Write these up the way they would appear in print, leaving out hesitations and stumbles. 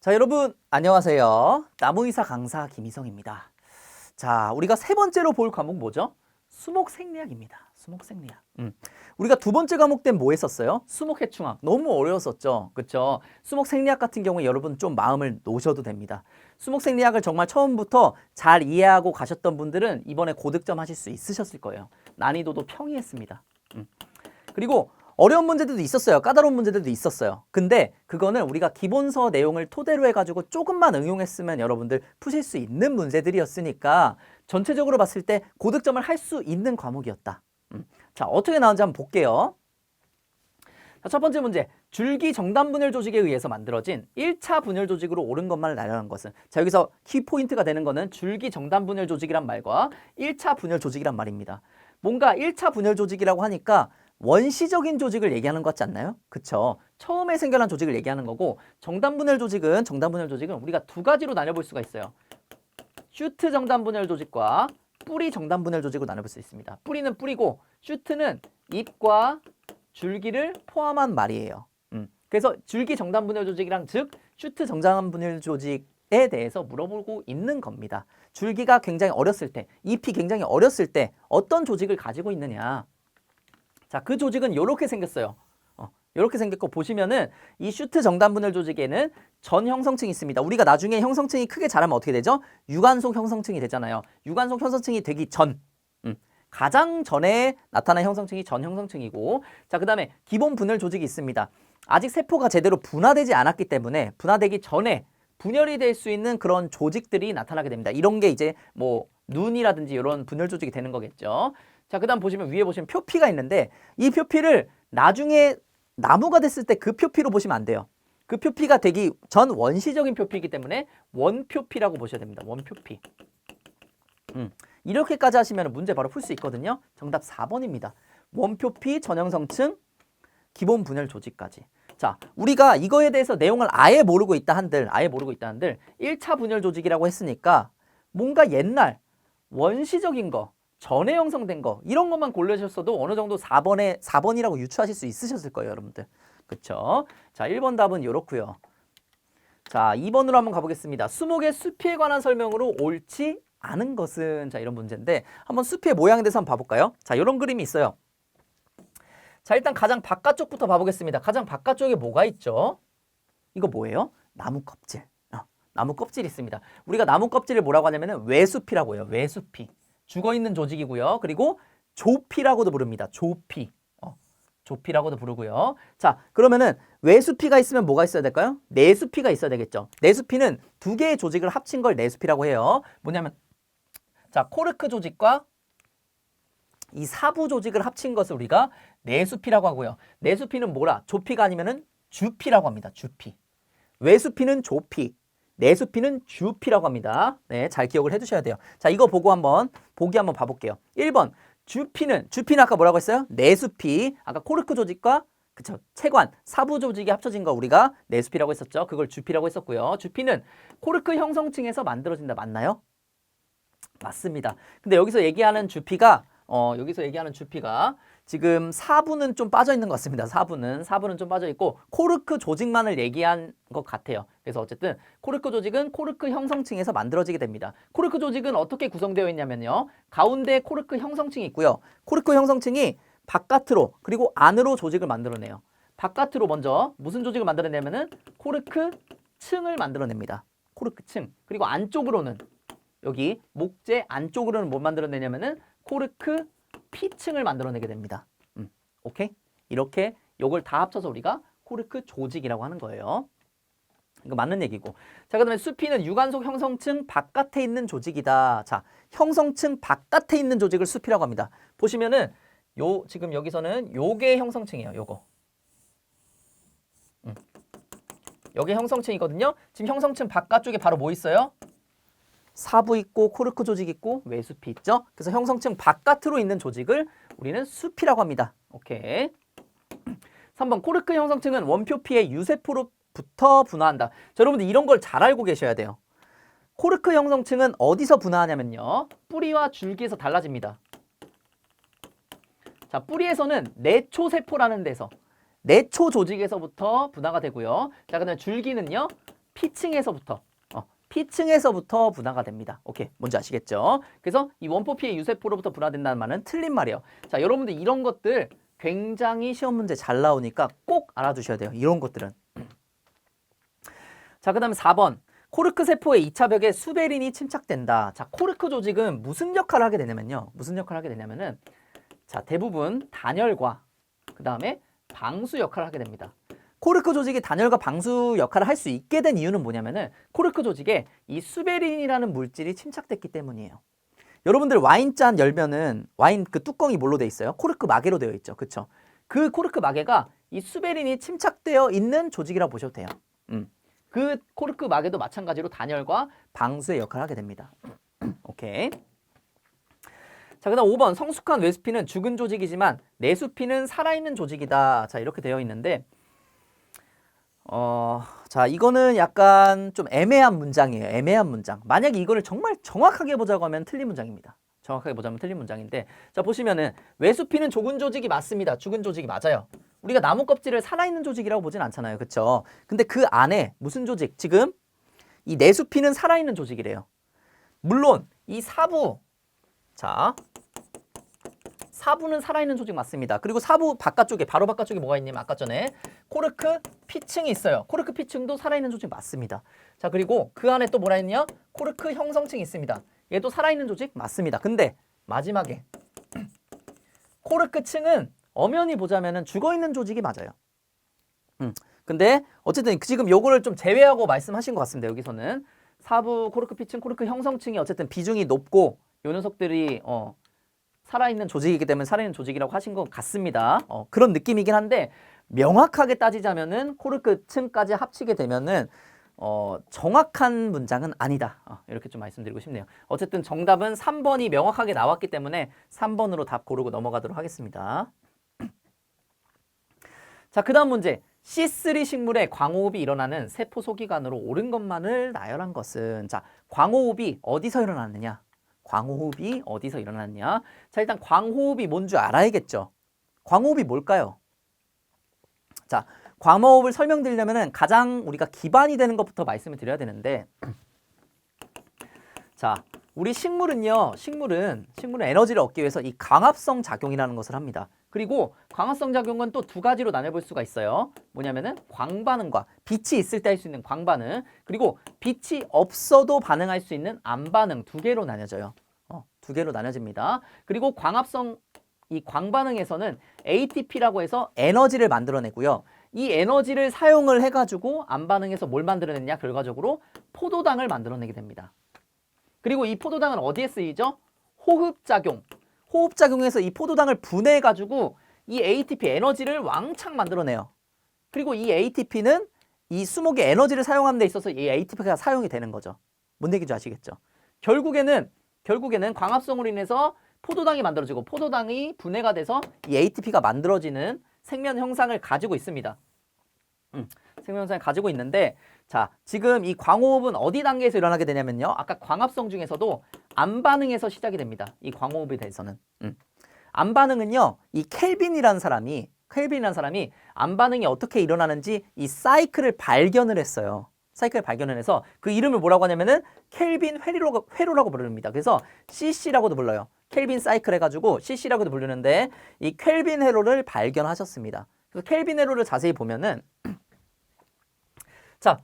자, 여러분 안녕하세요. 나무의사 강사 김희성입니다. 자, 우리가 세 번째로 볼 과목 뭐죠? 수목생리학입니다. 수목생리학. 우리가 두 번째 과목 때는 뭐 했었어요? 수목해충학. 너무 어려웠었죠. 그쵸? 수목생리학 같은 경우에 여러분 좀 마음을 놓으셔도 됩니다. 수목생리학을 정말 처음부터 잘 이해하고 가셨던 분들은 이번에 고득점 하실 수 있으셨을 거예요. 난이도도 평이했습니다. 그리고 어려운 문제들도 있었어요. 까다로운 문제들도 있었어요. 근데 그거는 우리가 기본서 내용을 토대로 해가지고 조금만 응용했으면 여러분들 푸실 수 있는 문제들이었으니까 전체적으로 봤을 때 고득점을 할 수 있는 과목이었다. 자, 어떻게 나오는지 한번 볼게요. 자, 첫 번째 문제. 줄기 정단 분열 조직에 의해서 만들어진 1차 분열 조직으로 옳은 것만을 나열하는 것은. 자, 여기서 키포인트가 되는 거는 줄기 정단 분열 조직이란 말과 1차 분열 조직이란 말입니다. 뭔가 1차 분열 조직이라고 하니까 원시적인 조직을 얘기하는 것 같지 않나요? 그쵸? 처음에 생겨난 조직을 얘기하는 거고 정단 분열 조직은 우리가 두 가지로 나눠볼 수가 있어요. 슈트 정단 분열 조직과 뿌리 정단 분열 조직으로 나눠볼 수 있습니다. 뿌리는 뿌리고 슈트는 잎과 줄기를 포함한 말이에요. 그래서 줄기 정단 분열 조직이랑 즉 슈트 정단 분열 조직에 대해서 물어보고 있는 겁니다. 줄기가 굉장히 어렸을 때, 잎이 굉장히 어렸을 때 어떤 조직을 가지고 있느냐. 자, 그 조직은 이렇게 생겼어요. 이렇게 생겼고 보시면은 이 슈트 정단 분열 조직에는 전 형성층이 있습니다. 우리가 나중에 형성층이 크게 자라면 어떻게 되죠? 유관속 형성층이 되잖아요. 유관속 형성층이 되기 전, 가장 전에 나타난 형성층이 전 형성층이고, 자, 그 다음에 기본 분열 조직이 있습니다. 아직 세포가 제대로 분화되지 않았기 때문에 분화되기 전에 분열이 될 수 있는 그런 조직들이 나타나게 됩니다. 이런 게 이제 뭐 눈이라든지 이런 분열 조직이 되는 거겠죠. 자, 그 다음 보시면 위에 보시면 표피가 있는데 이 표피를 나중에 나무가 됐을 때 그 표피로 보시면 안 돼요. 그 표피가 되기 전 원시적인 표피이기 때문에 원표피라고 보셔야 됩니다. 원표피. 이렇게까지 하시면 문제 바로 풀 수 있거든요. 정답 4번입니다. 원표피, 전형성층, 기본 분열 조직까지. 자, 우리가 이거에 대해서 내용을 아예 모르고 있다 한들 1차 분열 조직이라고 했으니까 뭔가 옛날 원시적인 거, 전에 형성된 거 이런 것만 고르셨어도 어느 정도 4번이라고 유추하실 수 있으셨을 거예요, 여러분들. 그쵸? 자, 1번 답은 이렇고요. 자, 2번으로 한번 가보겠습니다. 수목의 숲에 관한 설명으로 옳지 않은 것은, 자, 이런 문제인데 한번 숲의 모양에 대해서 한번 봐볼까요? 자, 이런 그림이 있어요. 자, 일단 가장 바깥쪽부터 봐보겠습니다. 가장 바깥쪽에 뭐가 있죠? 이거 뭐예요? 나무 껍질. 나무 껍질이 있습니다. 우리가 나무 껍질을 뭐라고 하냐면은 외숲이라고 해요. 외숲이. 죽어있는 조직이고요. 그리고 조피라고도 부릅니다. 조피. 조피라고도 부르고요. 자, 그러면은 외수피가 있으면 뭐가 있어야 될까요? 내수피가 있어야 되겠죠. 내수피는 두 개의 조직을 합친 걸 내수피라고 해요. 뭐냐면 자, 코르크 조직과 이 사부 조직을 합친 것을 우리가 내수피라고 하고요. 내수피는 뭐라? 조피가 아니면은 주피라고 합니다. 주피. 외수피는 조피. 내수피는 주피라고 합니다. 네, 잘 기억을 해두셔야 돼요. 자, 이거 보고 보기 한번 봐볼게요. 1번 주피는 아까 뭐라고 했어요? 내수피. 아까 코르크 조직과 그쵸, 체관, 사부 조직이 합쳐진 거 우리가 내수피라고 했었죠. 그걸 주피라고 했었고요. 주피는 코르크 형성층에서 만들어진다. 맞나요? 맞습니다. 근데 여기서 얘기하는 주피가 지금 사부는 좀 빠져 있는 것 같습니다. 사부는 좀 빠져 있고 코르크 조직만을 얘기한 것 같아요. 그래서 어쨌든 코르크 조직은 코르크 형성층에서 만들어지게 됩니다. 코르크 조직은 어떻게 구성되어 있냐면요. 가운데 코르크 형성층이 있고요. 코르크 형성층이 바깥으로 그리고 안으로 조직을 만들어내요. 바깥으로 먼저 무슨 조직을 만들어내냐면은 코르크 층을 만들어냅니다. 코르크 층. 그리고 안쪽으로는 여기 목재 안쪽으로는 뭘 만들어내냐면은 코르크 피층을 만들어내게 됩니다. 오케이? 이렇게 요걸 다 합쳐서 우리가 코르크 조직이라고 하는 거예요. 이거 맞는 얘기고. 자, 그다음에 수피는 유관속 형성층 바깥에 있는 조직이다. 자, 형성층 바깥에 있는 조직을 수피라고 합니다. 보시면은 지금 여기서는 요게 형성층이에요. 요거. 여기 형성층이거든요. 지금 형성층 바깥쪽에 바로 뭐 있어요? 사부 있고 코르크 조직 있고 외수피 있죠. 그래서 형성층 바깥으로 있는 조직을 우리는 수피라고 합니다. 오케이. 3번 코르크 형성층은 원표피의 유세포로부터 분화한다. 자, 여러분들 이런 걸 잘 알고 계셔야 돼요. 코르크 형성층은 어디서 분화하냐면요. 뿌리와 줄기에서 달라집니다. 자, 뿌리에서는 내초세포라는 데서 내초 조직에서부터 분화가 되고요. 자, 그다음에 줄기는요. P층에서부터 P층에서부터 분화가 됩니다. 오케이, 뭔지 아시겠죠? 그래서 이 원포P의 유세포로부터 분화된다는 말은 틀린 말이에요. 자, 여러분들 이런 것들 굉장히 시험 문제 잘 나오니까 꼭 알아두셔야 돼요. 이런 것들은. 자, 그 다음에 4번. 코르크 세포의 2차 벽에 수베린이 침착된다. 자, 코르크 조직은 무슨 역할을 하게 되냐면요. 무슨 역할을 하게 되냐면은 자, 대부분 단열과 그 다음에 방수 역할을 하게 됩니다. 코르크 조직이 단열과 방수 역할을 할 수 있게 된 이유는 뭐냐면은 코르크 조직에 이 수베린이라는 물질이 침착됐기 때문이에요. 여러분들 와인잔 열면은 와인 그 뚜껑이 뭘로 돼 있어요? 코르크 마개로 되어 있죠. 그쵸? 그 코르크 마개가 이 수베린이 침착되어 있는 조직이라고 보셔도 돼요. 그 코르크 마개도 마찬가지로 단열과 방수의 역할을 하게 됩니다. 오케이. 자, 그 다음 5번. 성숙한 외수피는 죽은 조직이지만 내수피는 살아있는 조직이다. 자, 이렇게 되어 있는데 자, 이거는 약간 좀 애매한 문장이에요. 애매한 문장. 만약에 이거를 정말 정확하게 보자고 하면 틀린 문장입니다. 정확하게 보자면 틀린 문장인데 자, 보시면은 외수피는 죽은 조직이 맞습니다. 죽은 조직이 맞아요. 우리가 나무 껍질을 살아있는 조직이라고 보진 않잖아요. 그쵸? 근데 그 안에 무슨 조직? 지금 이 내수피는 살아있는 조직이래요. 물론 이 사부, 자, 사부는 살아있는 조직 맞습니다. 그리고 사부 바깥쪽에, 바로 바깥쪽에 뭐가 있냐면 아까 전에 코르크 P층이 있어요. 코르크 P층도 살아있는 조직 맞습니다. 자, 그리고 그 안에 또 뭐라 했냐? 코르크 형성층이 있습니다. 얘도 살아있는 조직 맞습니다. 근데 마지막에 코르크 층은 엄연히 보자면은 죽어있는 조직이 맞아요. 근데 어쨌든 지금 요거를 좀 제외하고 말씀하신 것 같습니다. 여기서는 사부, 코르크 P층, 코르크 형성층이 어쨌든 비중이 높고 요 녀석들이 살아있는 조직이기 때문에 살아있는 조직이라고 하신 것 같습니다. 그런 느낌이긴 한데 명확하게 따지자면은 코르크층까지 합치게 되면은 정확한 문장은 아니다. 이렇게 좀 말씀드리고 싶네요. 어쨌든 정답은 3번이 명확하게 나왔기 때문에 3번으로 답 고르고 넘어가도록 하겠습니다. 자, 그 다음 문제. C3 식물의 광호흡이 일어나는 세포 소기관으로 옳은 것만을 나열한 것은 자, 광호흡이 어디서 일어나느냐? 광호흡이 어디서 일어났냐? 자, 일단 광호흡이 뭔 줄 알아야겠죠. 광호흡이 뭘까요? 자, 광호흡을 설명드리려면 가장 우리가 기반이 되는 것부터 말씀을 드려야 되는데 자, 우리 식물은 에너지를 얻기 위해서 이 광합성 작용이라는 것을 합니다. 그리고 광합성 작용은 또 두 가지로 나눠볼 수가 있어요. 뭐냐면은 광반응과 빛이 있을 때 할 수 있는 광반응, 그리고 빛이 없어도 반응할 수 있는 암반응 두 개로 나뉘어져요. 두 개로 나눠집니다. 그리고 이 광반응에서는 ATP라고 해서 에너지를 만들어내고요. 이 에너지를 사용을 해가지고 암반응에서 뭘 만들어냈냐? 결과적으로 포도당을 만들어내게 됩니다. 그리고 이 포도당은 어디에 쓰이죠? 호흡작용. 호흡작용에서 이 포도당을 분해해가지고 이 ATP 에너지를 왕창 만들어내요. 그리고 이 ATP는 이 수목의 에너지를 사용하는 데 있어서 이 ATP가 사용이 되는 거죠. 뭔 얘기인지 아시겠죠? 결국에는 광합성으로 인해서 포도당이 만들어지고 포도당이 분해가 돼서 이 ATP가 만들어지는 생명 현상을 가지고 있습니다. 생명 현상을 가지고 있는데 자, 지금 이 광호흡은 어디 단계에서 일어나게 되냐면요. 아까 광합성 중에서도 암반응에서 시작이 됩니다. 이 광호흡에 대해서는. 암반응은요. 이 켈빈이라는 사람이 암반응이 어떻게 일어나는지 이 사이클을 발견을 했어요. 사이클을 발견을 해서 그 이름을 뭐라고 하냐면은 켈빈 회로라고 부릅니다. 그래서 CC라고도 불러요. 켈빈 사이클 해가지고 CC라고도 부르는데 이 켈빈 회로를 발견하셨습니다. 그래서 켈빈 회로를 자세히 보면은 자,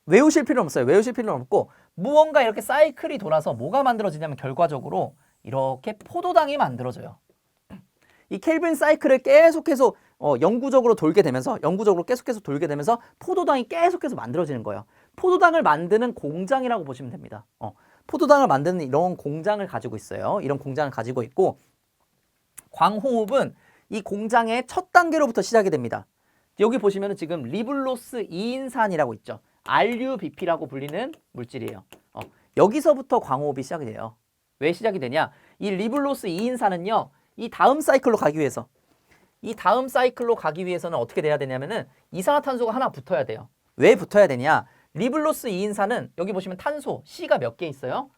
외우실 필요는 없어요. 외우실 필요는 없고 무언가 이렇게 사이클이 돌아서 뭐가 만들어지냐면 결과적으로 이렇게 포도당이 만들어져요. 이 켈빈 사이클을 계속해서 영구적으로 계속해서 돌게 되면서 포도당이 계속해서 만들어지는 거예요. 포도당을 만드는 공장이라고 보시면 됩니다. 포도당을 만드는 이런 공장을 가지고 있어요. 이런 공장을 가지고 있고 광호흡은 이 공장의 첫 단계로부터 시작이 됩니다. 여기 보시면 지금 리블로스 2인산이라고 있죠. RUBP라고 불리는 물질이에요. 여기서부터 광호흡이 시작이 돼요. 왜 시작이 되냐? 이 리블로스 2인산은요. 이 다음 사이클로 가기 위해서는 어떻게 돼야 되냐면은 이산화탄소가 하나 붙어야 돼요. 왜 붙어야 되냐? 리블로스 2인산은 여기 보시면 탄소 C가 몇 개 있어요?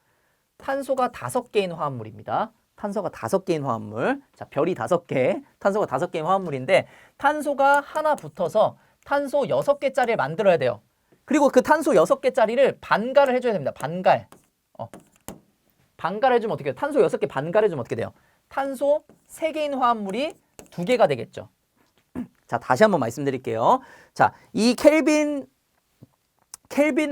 탄소가 5개인 화합물입니다. 탄소가 5개인 화합물. 자, 별이 5개, 탄소가 5개인 화합물인데 탄소가 하나 붙어서 탄소 6개짜리를 만들어야 돼요. 그리고 그 탄소 6개짜리를 반갈을 해줘야 됩니다. 반갈. 반갈 해주면 어떻게 돼요? 탄소 6개 반갈 해주면 어떻게 돼요? 탄소 3개인 화합물이 2개가 되겠죠. 자, 다시 한번 말씀드릴게요. 자, 이 켈빈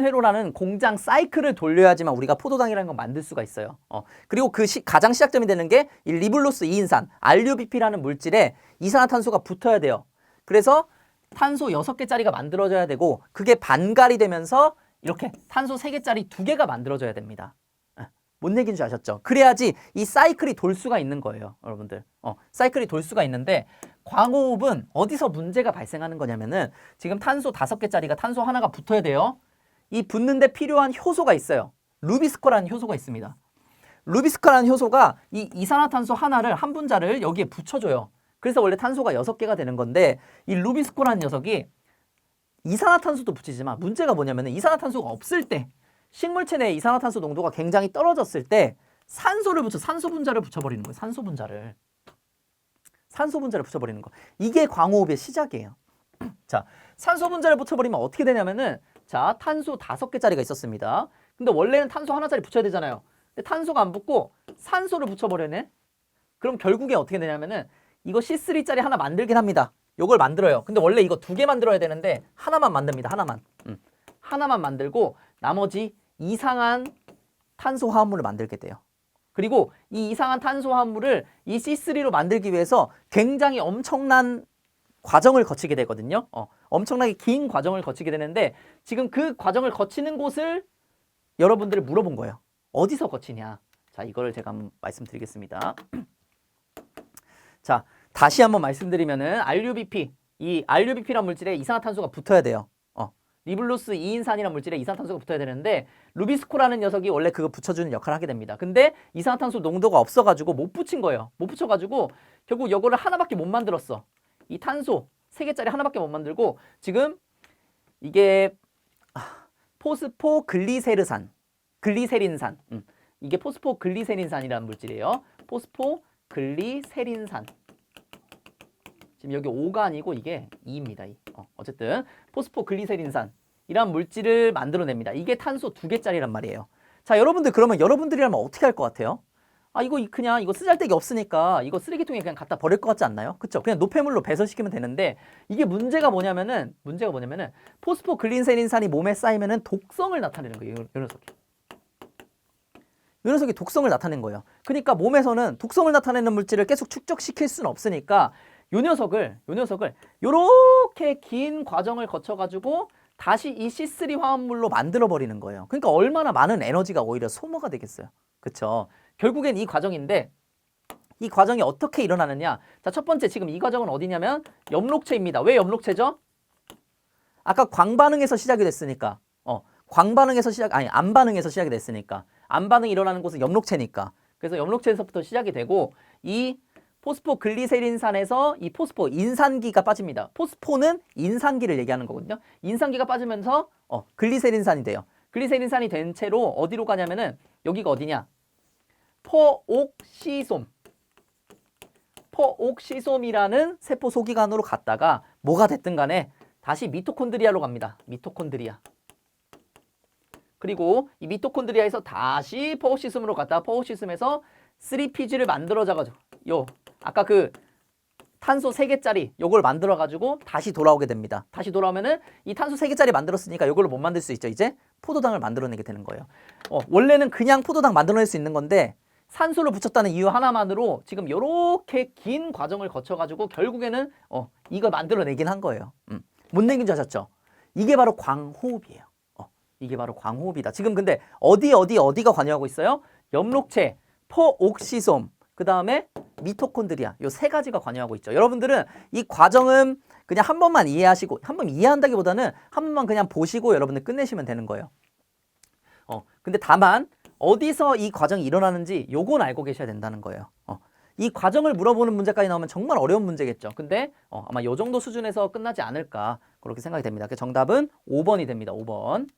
회로라는 공장 사이클을 돌려야지만 우리가 포도당이라는 걸 만들 수가 있어요. 그리고 그 가장 시작점이 되는 게 이 리블로스 2인산, RUBP라는 물질에 이산화탄소가 붙어야 돼요. 그래서 탄소 6개짜리가 만들어져야 되고 그게 반갈이 되면서 이렇게 탄소 3개짜리 2개가 만들어져야 됩니다. 뭔 얘기인지 아셨죠? 그래야지 이 사이클이 돌 수가 있는 거예요, 여러분들. 사이클이 돌 수가 있는데 광호흡은 어디서 문제가 발생하는 거냐면은 지금 탄소 5개짜리가 탄소 하나가 붙어야 돼요. 이 붙는데 필요한 효소가 있어요. 루비스코라는 효소가 있습니다. 루비스코라는 효소가 이 이산화탄소 하나를 한 분자를 여기에 붙여줘요. 그래서 원래 탄소가 6개가 되는 건데 이 루비스코라는 녀석이 이산화탄소도 붙이지만 문제가 뭐냐면은 이산화탄소가 없을 때 식물체 내 이산화탄소 농도가 굉장히 떨어졌을 때 산소 분자를 붙여버리는 거예요. 산소 분자를 붙여버리는 거. 이게 광호흡의 시작이에요. 자, 산소 분자를 붙여버리면 어떻게 되냐면은 자, 탄소 5개짜리가 있었습니다. 근데 원래는 탄소 하나짜리 붙여야 되잖아요. 근데 탄소가 안 붙고 산소를 붙여버리네. 그럼 결국에 어떻게 되냐면은 이거 C3짜리 하나 만들긴 합니다. 요걸 만들어요. 근데 원래 이거 2개 만들어야 되는데 하나만 만듭니다. 하나만 만들고 나머지 이상한 탄소 화합물을 만들게 돼요. 그리고 이 이상한 탄소 화합물을 이 C3로 만들기 위해서 굉장히 엄청난 과정을 거치게 되거든요. 엄청나게 긴 과정을 거치게 되는데 지금 그 과정을 거치는 곳을 여러분들이 물어본 거예요. 어디서 거치냐? 자, 이거를 제가 한번 말씀드리겠습니다. 자, 다시 한번 말씀드리면은 RUBP, 이 RUBP란 물질에 이산화탄소가 붙어야 돼요. 리블로스 2인산이라는 물질에 이산화탄소가 붙어야 되는데 루비스코라는 녀석이 원래 그거 붙여주는 역할을 하게 됩니다. 근데 이산화탄소 농도가 없어가지고 못 붙인 거예요. 못 붙여가지고 결국 이거를 하나밖에 못 만들었어. 이 탄소 3개짜리 하나밖에 못 만들고 지금 이게 포스포글리세린산, 이게 포스포글리세린산이라는 물질이에요. 포스포글리세린산. 지금 여기 5가 아니고 이게 2입니다. 어쨌든 포스포글리세린산이란 물질을 만들어냅니다. 이게 탄소 2개짜리란 말이에요. 자, 여러분들 그러면 여러분들이라면 어떻게 할 것 같아요? 이거 그냥 이거 쓰잘데기 없으니까 이거 쓰레기통에 그냥 갖다 버릴 것 같지 않나요? 그쵸? 그냥 노폐물로 배설시키면 되는데 이게 문제가 뭐냐면은 포스포글리세린산이 몸에 쌓이면은 독성을 나타내는 거예요. 이 녀석이 독성을 나타낸 거예요. 그러니까 몸에서는 독성을 나타내는 물질을 계속 축적시킬 수는 없으니까 요 녀석을 요렇게 긴 과정을 거쳐가지고 다시 이 C3 화합물로 만들어 버리는 거예요. 그러니까 얼마나 많은 에너지가 오히려 소모가 되겠어요. 그쵸? 결국엔 이 과정인데 이 과정이 어떻게 일어나느냐? 자, 첫 번째 지금 이 과정은 어디냐면 엽록체입니다. 왜 엽록체죠? 아까 광반응에서 시작이 됐으니까 안반응에서 시작이 됐으니까 안반응이 일어나는 곳은 엽록체니까 그래서 엽록체에서부터 시작이 되고 이 포스포글리세린산에서 이 포스포 인산기가 빠집니다. 포스포는 인산기를 얘기하는 거거든요. 인산기가 빠지면서 글리세린산이 돼요. 글리세린산이 된 채로 어디로 가냐면은 여기가 어디냐? 포옥시솜이라는 세포 소기관으로 갔다가 뭐가 됐든 간에 다시 미토콘드리아로 갑니다. 미토콘드리아. 그리고 이 미토콘드리아에서 다시 포옥시솜으로 갔다가 포옥시솜에서 3PG를 만들어져가지고 아까 그 탄소 3개짜리 요걸 만들어가지고 다시 돌아오게 됩니다. 다시 돌아오면은 이 탄소 3개짜리 만들었으니까 요걸로 못 만들 수 있죠. 이제 포도당을 만들어내게 되는 거예요. 원래는 그냥 포도당 만들어낼 수 있는 건데 산소를 붙였다는 이유 하나만으로 지금 요렇게 긴 과정을 거쳐가지고 결국에는 이걸 만들어내긴 한 거예요. 뭔 얘기인지 아셨죠? 이게 바로 광호흡이에요. 이게 바로 광호흡이다. 지금 근데 어디가 관여하고 있어요? 엽록체, 포옥시솜, 그 다음에 미토콘드리아 요 3가지가 관여하고 있죠. 여러분들은 이 과정은 그냥 한 번만 이해하시고 한 번 이해한다기보다는 한 번만 그냥 보시고 여러분들 끝내시면 되는 거예요. 근데 다만 어디서 이 과정이 일어나는지 요건 알고 계셔야 된다는 거예요. 이 과정을 물어보는 문제까지 나오면 정말 어려운 문제겠죠. 근데 아마 요 정도 수준에서 끝나지 않을까 그렇게 생각이 됩니다. 그 정답은 5번이 됩니다. 5번.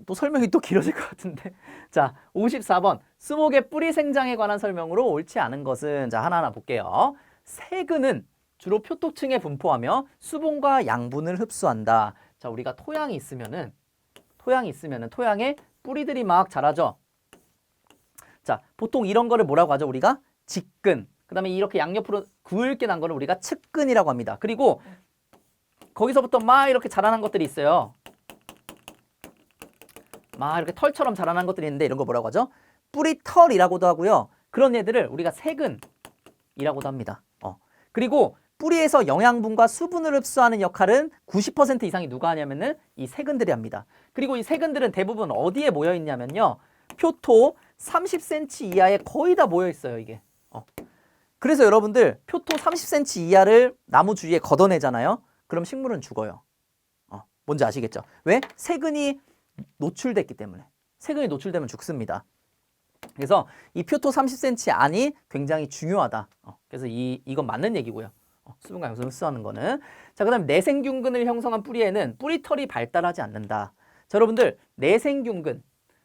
또 설명이 또 길어질 것 같은데. 자, 54번. 수목의 뿌리 생장에 관한 설명으로 옳지 않은 것은 자, 하나하나 볼게요. 세근은 주로 표토층에 분포하며 수분과 양분을 흡수한다. 자, 우리가 토양이 있으면은 토양에 뿌리들이 막 자라죠. 자, 보통 이런 거를 뭐라고 하죠? 우리가 직근. 그다음에 이렇게 양옆으로 굵게 난 거를 우리가 측근이라고 합니다. 그리고 거기서부터 막 이렇게 자라난 것들이 있어요. 막 이렇게 털처럼 자라난 것들이 있는데 이런 거 뭐라고 하죠? 뿌리털이라고도 하고요. 그런 애들을 우리가 세근이라고도 합니다. 그리고 뿌리에서 영양분과 수분을 흡수하는 역할은 90% 이상이 누가 하냐면은 이 세근들이 합니다. 그리고 이 세근들은 대부분 어디에 모여 있냐면요. 표토 30cm 이하에 거의 다 모여 있어요, 이게. 그래서 여러분들 표토 30cm 이하를 나무 주위에 걷어내잖아요. 그럼 식물은 죽어요. 뭔지 아시겠죠? 왜? 세근이 노출됐기 때문에. 세근이 노출되면 죽습니다. 그래서 이 표토 30cm 안이 굉장히 중요하다. 그래서 이건 맞는 얘기고요. 수분과 영양분을 흡수하는 거는. 자, 그 다음에 내생균근을 형성한 뿌리에는 뿌리털이 발달하지 않는다. 자, 여러분들 내생균근.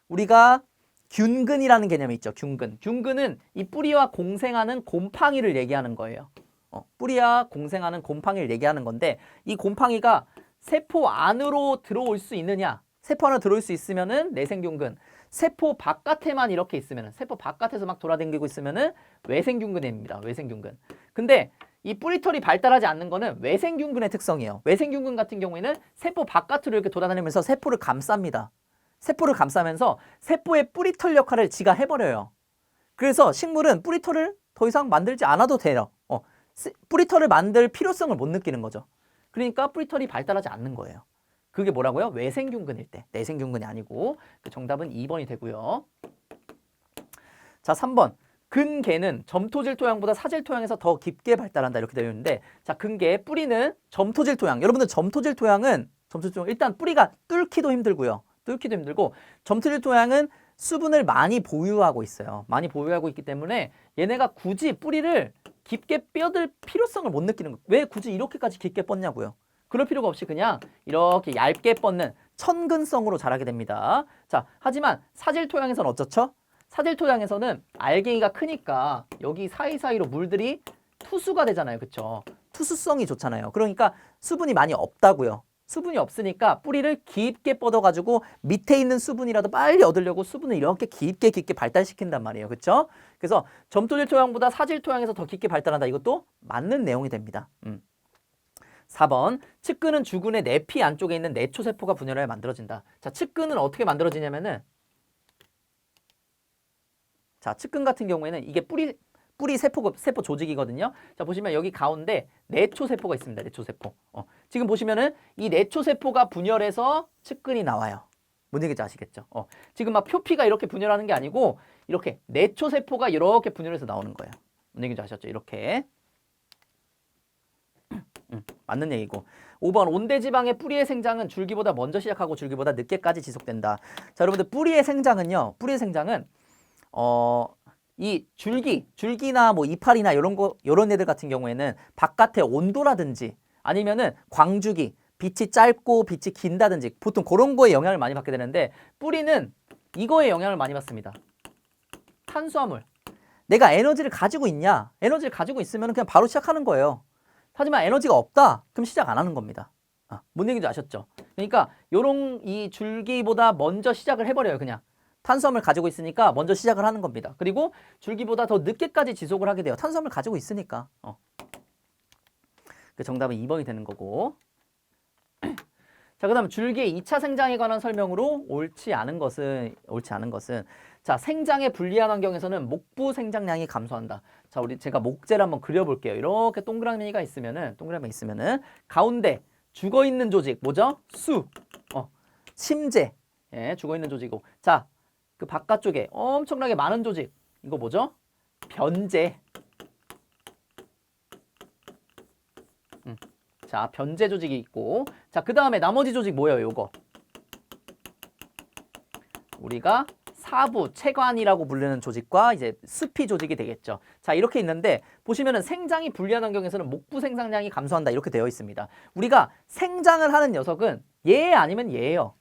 우리가 균근이라는 개념이 있죠. 균근. 균근은 이 뿌리와 공생하는 곰팡이를 얘기하는 거예요. 뿌리와 공생하는 곰팡이를 얘기하는 건데 이 곰팡이가 세포 안으로 들어올 수 있느냐? 세포 안으로 들어올 수 있으면은 내생균근. 세포 바깥에만 이렇게 있으면은, 세포 바깥에서 막 돌아다니고 있으면은 외생균근입니다. 외생균근. 근데 이 뿌리털이 발달하지 않는 거는 외생균근의 특성이에요. 외생균근 같은 경우에는 세포 바깥으로 이렇게 돌아다니면서 세포를 감쌉니다. 세포를 감싸면서 세포의 뿌리털 역할을 지가 해버려요. 그래서 식물은 뿌리털을 더 이상 만들지 않아도 돼요. 뿌리털을 만들 필요성을 못 느끼는 거죠. 그러니까 뿌리털이 발달하지 않는 거예요. 그게 뭐라고요? 외생균근일 때. 내생균근이 아니고. 정답은 2번이 되고요. 자, 3번. 근개는 점토질 토양보다 사질 토양에서 더 깊게 발달한다. 이렇게 되어 있는데, 자, 근개, 뿌리는 점토질 토양. 여러분들 점토질 토양은 일단 뿌리가 뚫기도 힘들고요. 뚫기도 힘들고, 점토질 토양은 수분을 많이 보유하고 있어요. 많이 보유하고 있기 때문에 얘네가 굳이 뿌리를 깊게 뼈들 필요성을 못 느끼는 거예요. 왜 굳이 이렇게까지 깊게 뻗냐고요. 그럴 필요가 없이 그냥 이렇게 얇게 뻗는 천근성으로 자라게 됩니다. 자, 하지만 사질 토양에서는 어떻죠? 사질 토양에서는 알갱이가 크니까 여기 사이사이로 물들이 투수가 되잖아요. 그쵸? 투수성이 좋잖아요. 그러니까 수분이 많이 없다고요. 수분이 없으니까 뿌리를 깊게 뻗어가지고 밑에 있는 수분이라도 빨리 얻으려고 수분을 이렇게 깊게 발달시킨단 말이에요. 그쵸? 그래서 점토질 토양보다 사질 토양에서 더 깊게 발달한다. 이것도 맞는 내용이 됩니다. 4번, 측근은 주근의 내피 안쪽에 있는 내초세포가 분열하여 만들어진다. 자, 측근은 어떻게 만들어지냐면은, 자, 측근 같은 경우에는 이게 뿌리 세포 조직이거든요. 자, 보시면 여기 가운데 내초세포가 있습니다. 내초세포. 지금 보시면은 이 내초세포가 분열해서 측근이 나와요. 뭔 얘기인지 아시겠죠? 지금 막 표피가 이렇게 분열하는 게 아니고 이렇게 내초세포가 이렇게 분열해서 나오는 거예요. 뭔 얘기인지 아셨죠? 이렇게. 맞는 얘기고. 5번, 온대지방의 뿌리의 생장은 줄기보다 먼저 시작하고 줄기보다 늦게까지 지속된다. 자, 여러분들 뿌리의 생장은요. 뿌리의 생장은 이 줄기나 뭐 이파리나 이런 애들 같은 경우에는 바깥의 온도라든지 아니면은 광주기, 빛이 짧고 빛이 긴다든지 보통 그런 거에 영향을 많이 받게 되는데 뿌리는 이거에 영향을 많이 받습니다. 탄수화물. 내가 에너지를 가지고 있냐? 에너지를 가지고 있으면 그냥 바로 시작하는 거예요. 하지만 에너지가 없다? 그럼 시작 안 하는 겁니다. 뭔 얘기인지 아셨죠? 그러니까 이 줄기보다 먼저 시작을 해버려요. 그냥. 탄수화물 가지고 있으니까 먼저 시작을 하는 겁니다. 그리고 줄기보다 더 늦게까지 지속을 하게 돼요. 탄수화물 가지고 있으니까. 그 정답은 2번이 되는 거고. 자, 그 다음 줄기의 2차 생장에 관한 설명으로 옳지 않은 것은 자, 생장에 불리한 환경에서는 목부 생장량이 감소한다. 자, 제가 목재를 한번 그려볼게요. 이렇게 동그라미가 있으면은 가운데 죽어 있는 조직 뭐죠? 심재. 예, 죽어 있는 조직이고. 자, 그 바깥쪽에 엄청나게 많은 조직. 이거 뭐죠? 변재. 자, 변재 조직이 있고. 자, 그 다음에 나머지 조직 뭐예요? 요거. 우리가 사부, 체관이라고 부르는 조직과 이제 수피 조직이 되겠죠. 자, 이렇게 있는데 보시면은 생장이 불리한 환경에서는 목부 생산량이 감소한다. 이렇게 되어 있습니다. 우리가 생장을 하는 녀석은 얘 아니면 얘예요.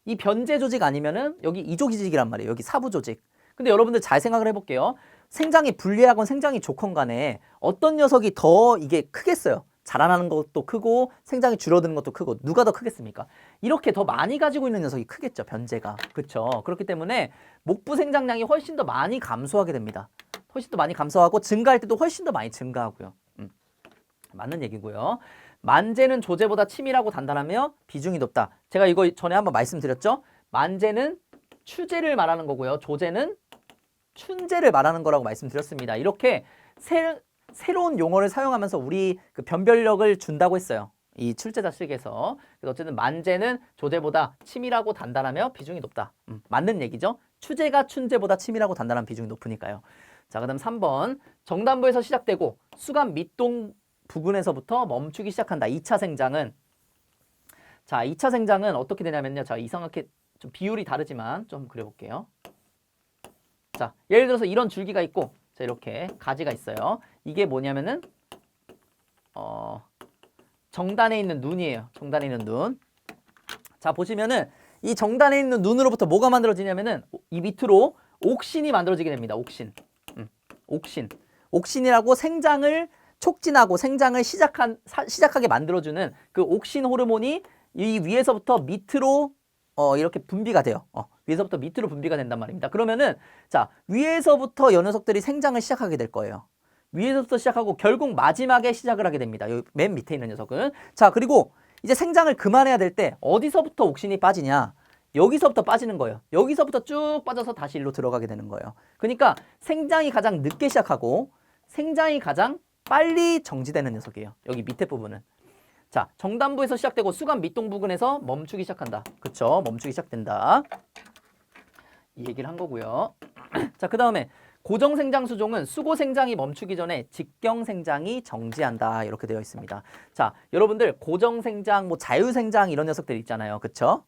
이 변재 조직 아니면은 여기 이조 조직이란 말이에요. 여기 사부 조직. 근데 여러분들 잘 생각을 해볼게요. 생장이 불리하건 생장이 좋건 간에 어떤 녀석이 더 이게 크겠어요? 자라나는 것도 크고 생장이 줄어드는 것도 크고 누가 더 크겠습니까? 이렇게 더 많이 가지고 있는 녀석이 크겠죠, 변제가. 그렇죠? 그렇기 때문에 목부 생장량이 훨씬 더 많이 감소하게 됩니다. 훨씬 더 많이 감소하고 증가할 때도 훨씬 더 많이 증가하고요. 맞는 얘기고요. 만재는 조제보다 치밀하고 단단하며 비중이 높다. 제가 이거 전에 한번 말씀드렸죠? 만재는 추제를 말하는 거고요. 조제는 춘제를 말하는 거라고 말씀드렸습니다. 이렇게 새로운 용어를 사용하면서 우리 그 변별력을 준다고 했어요. 이 출제자식에서. 그래서 어쨌든 만재는 조제보다 치밀하고 단단하며 비중이 높다. 맞는 얘기죠. 추제가 춘제보다 치밀하고 단단한 비중이 높으니까요. 자, 그다음 3번. 정단부에서 시작되고 수감 밑동 부근에서부터 멈추기 시작한다. 2차 생장은, 자, 2차 생장은 어떻게 되냐면요. 자, 이상하게 좀 비율이 다르지만 좀 그려볼게요. 자, 예를 들어서 이런 줄기가 있고, 자, 이렇게 가지가 있어요. 이게 뭐냐면은 정단에 있는 눈이에요. 정단에 있는 눈. 자, 보시면은 이 정단에 있는 눈으로부터 뭐가 만들어지냐면은 이 밑으로 옥신이 만들어지게 됩니다. 옥신. 옥신. 옥신이라고 생장을 촉진하고 생장을 시작하게 만들어주는 그 옥신 호르몬이 이 위에서부터 밑으로 이렇게 분비가 돼요. 위에서부터 밑으로 분비가 된단 말입니다. 그러면은 자, 위에서부터 요 녀석들이 생장을 시작하게 될 거예요. 위에서부터 시작하고 결국 마지막에 시작을 하게 됩니다. 요 맨 밑에 있는 녀석은. 자, 그리고 이제 생장을 그만해야 될 때 어디서부터 옥신이 빠지냐? 여기서부터 빠지는 거예요. 여기서부터 쭉 빠져서 다시 일로 들어가게 되는 거예요. 그러니까 생장이 가장 늦게 시작하고 생장이 가장 빨리 정지되는 녀석이에요. 여기 밑에 부분은. 자, 정단부에서 시작되고 수감 밑동 부근에서 멈추기 시작한다. 그쵸? 멈추기 시작된다. 이 얘기를 한 거고요. 자, 그 다음에 고정생장 수종은 수고생장이 멈추기 전에 직경생장이 정지한다. 이렇게 되어 있습니다. 자, 여러분들 고정생장, 뭐 자유생장 이런 녀석들 있잖아요. 그쵸?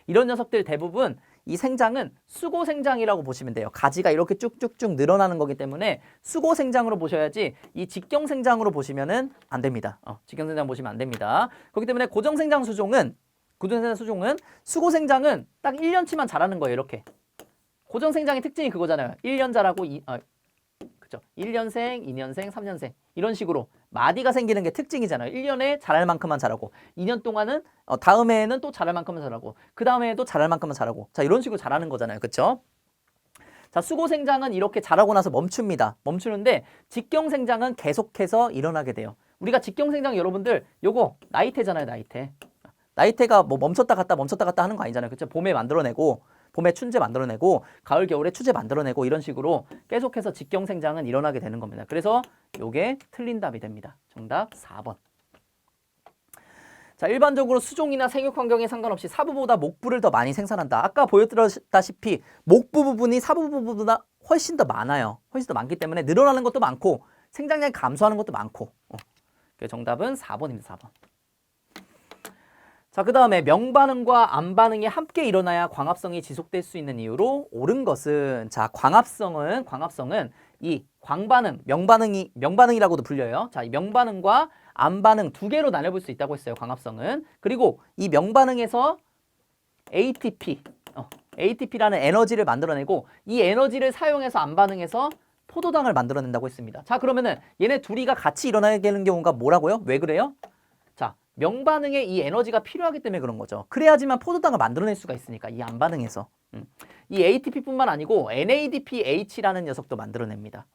이런 녀석들 대부분 이 생장은 수고생장이라고 보시면 돼요. 가지가 이렇게 쭉쭉쭉 늘어나는 거기 때문에 수고생장으로 보셔야지 이 직경생장으로 보시면은 안 됩니다. 직경생장 보시면 안 됩니다. 그렇기 때문에 고정생장 수종은 수고생장은 딱 1년치만 자라는 거예요. 이렇게. 고정생장의 특징이 그거잖아요. 1년 자라고 그죠? 1년생, 2년생, 3년생 이런 식으로 마디가 생기는 게 특징이잖아요. 1년에 자랄 만큼만 자라고 2년 동안은 다음 해에는 또 자랄 만큼만 자라고 그 다음 해에도 자랄 만큼만 자라고 자, 이런 식으로 자라는 거잖아요. 그렇죠? 자, 수고생장은 이렇게 자라고 나서 멈춥니다. 멈추는데 직경생장은 계속해서 일어나게 돼요. 우리가 직경생장 여러분들 요거 나이테잖아요. 나이테가 뭐 멈췄다 갔다 하는 거 아니잖아요. 그렇죠? 봄에 만들어내고 봄에 춘제 만들어내고 가을 겨울에 추제 만들어내고 이런 식으로 계속해서 직경생장은 일어나게 되는 겁니다. 그래서 요게 틀린 답이 됩니다. 정답 4번. 자, 일반적으로 수종이나 생육 환경에 상관없이 사부보다 목부를 더 많이 생산한다. 아까 보여드렸다시피 목부 부분이 사부 부분보다 훨씬 더 많아요. 훨씬 더 많기 때문에 늘어나는 것도 많고 생장량이 감소하는 것도 많고. 그래서 정답은 4번입니다. 4번. 자, 그 다음에 명반응과 암반응이 함께 일어나야 광합성이 지속될 수 있는 이유로 옳은 것은, 자, 광합성은 이 광반응, 명반응이라고도 불려요. 자, 이 명반응과 암반응 두 개로 나눠볼 수 있다고 했어요. 광합성은. 그리고 이 명반응에서 ATP라는 에너지를 만들어내고 이 에너지를 사용해서 암반응에서 포도당을 만들어낸다고 했습니다. 자, 그러면은 얘네 둘이가 같이 일어나게 되는 경우가 뭐라고요? 왜 그래요? 자, 명반응에 이 에너지가 필요하기 때문에 그런 거죠. 그래야지만 포도당을 만들어낼 수가 있으니까 이 암반응에서. 이 ATP뿐만 아니고 NADPH라는 녀석도 만들어냅니다.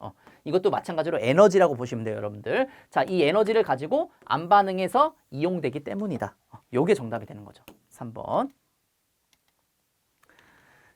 이것도 마찬가지로 에너지라고 보시면 돼요, 여러분들. 자, 이 에너지를 가지고 암반응에서 이용되기 때문이다. 요게 정답이 되는 거죠. 3번.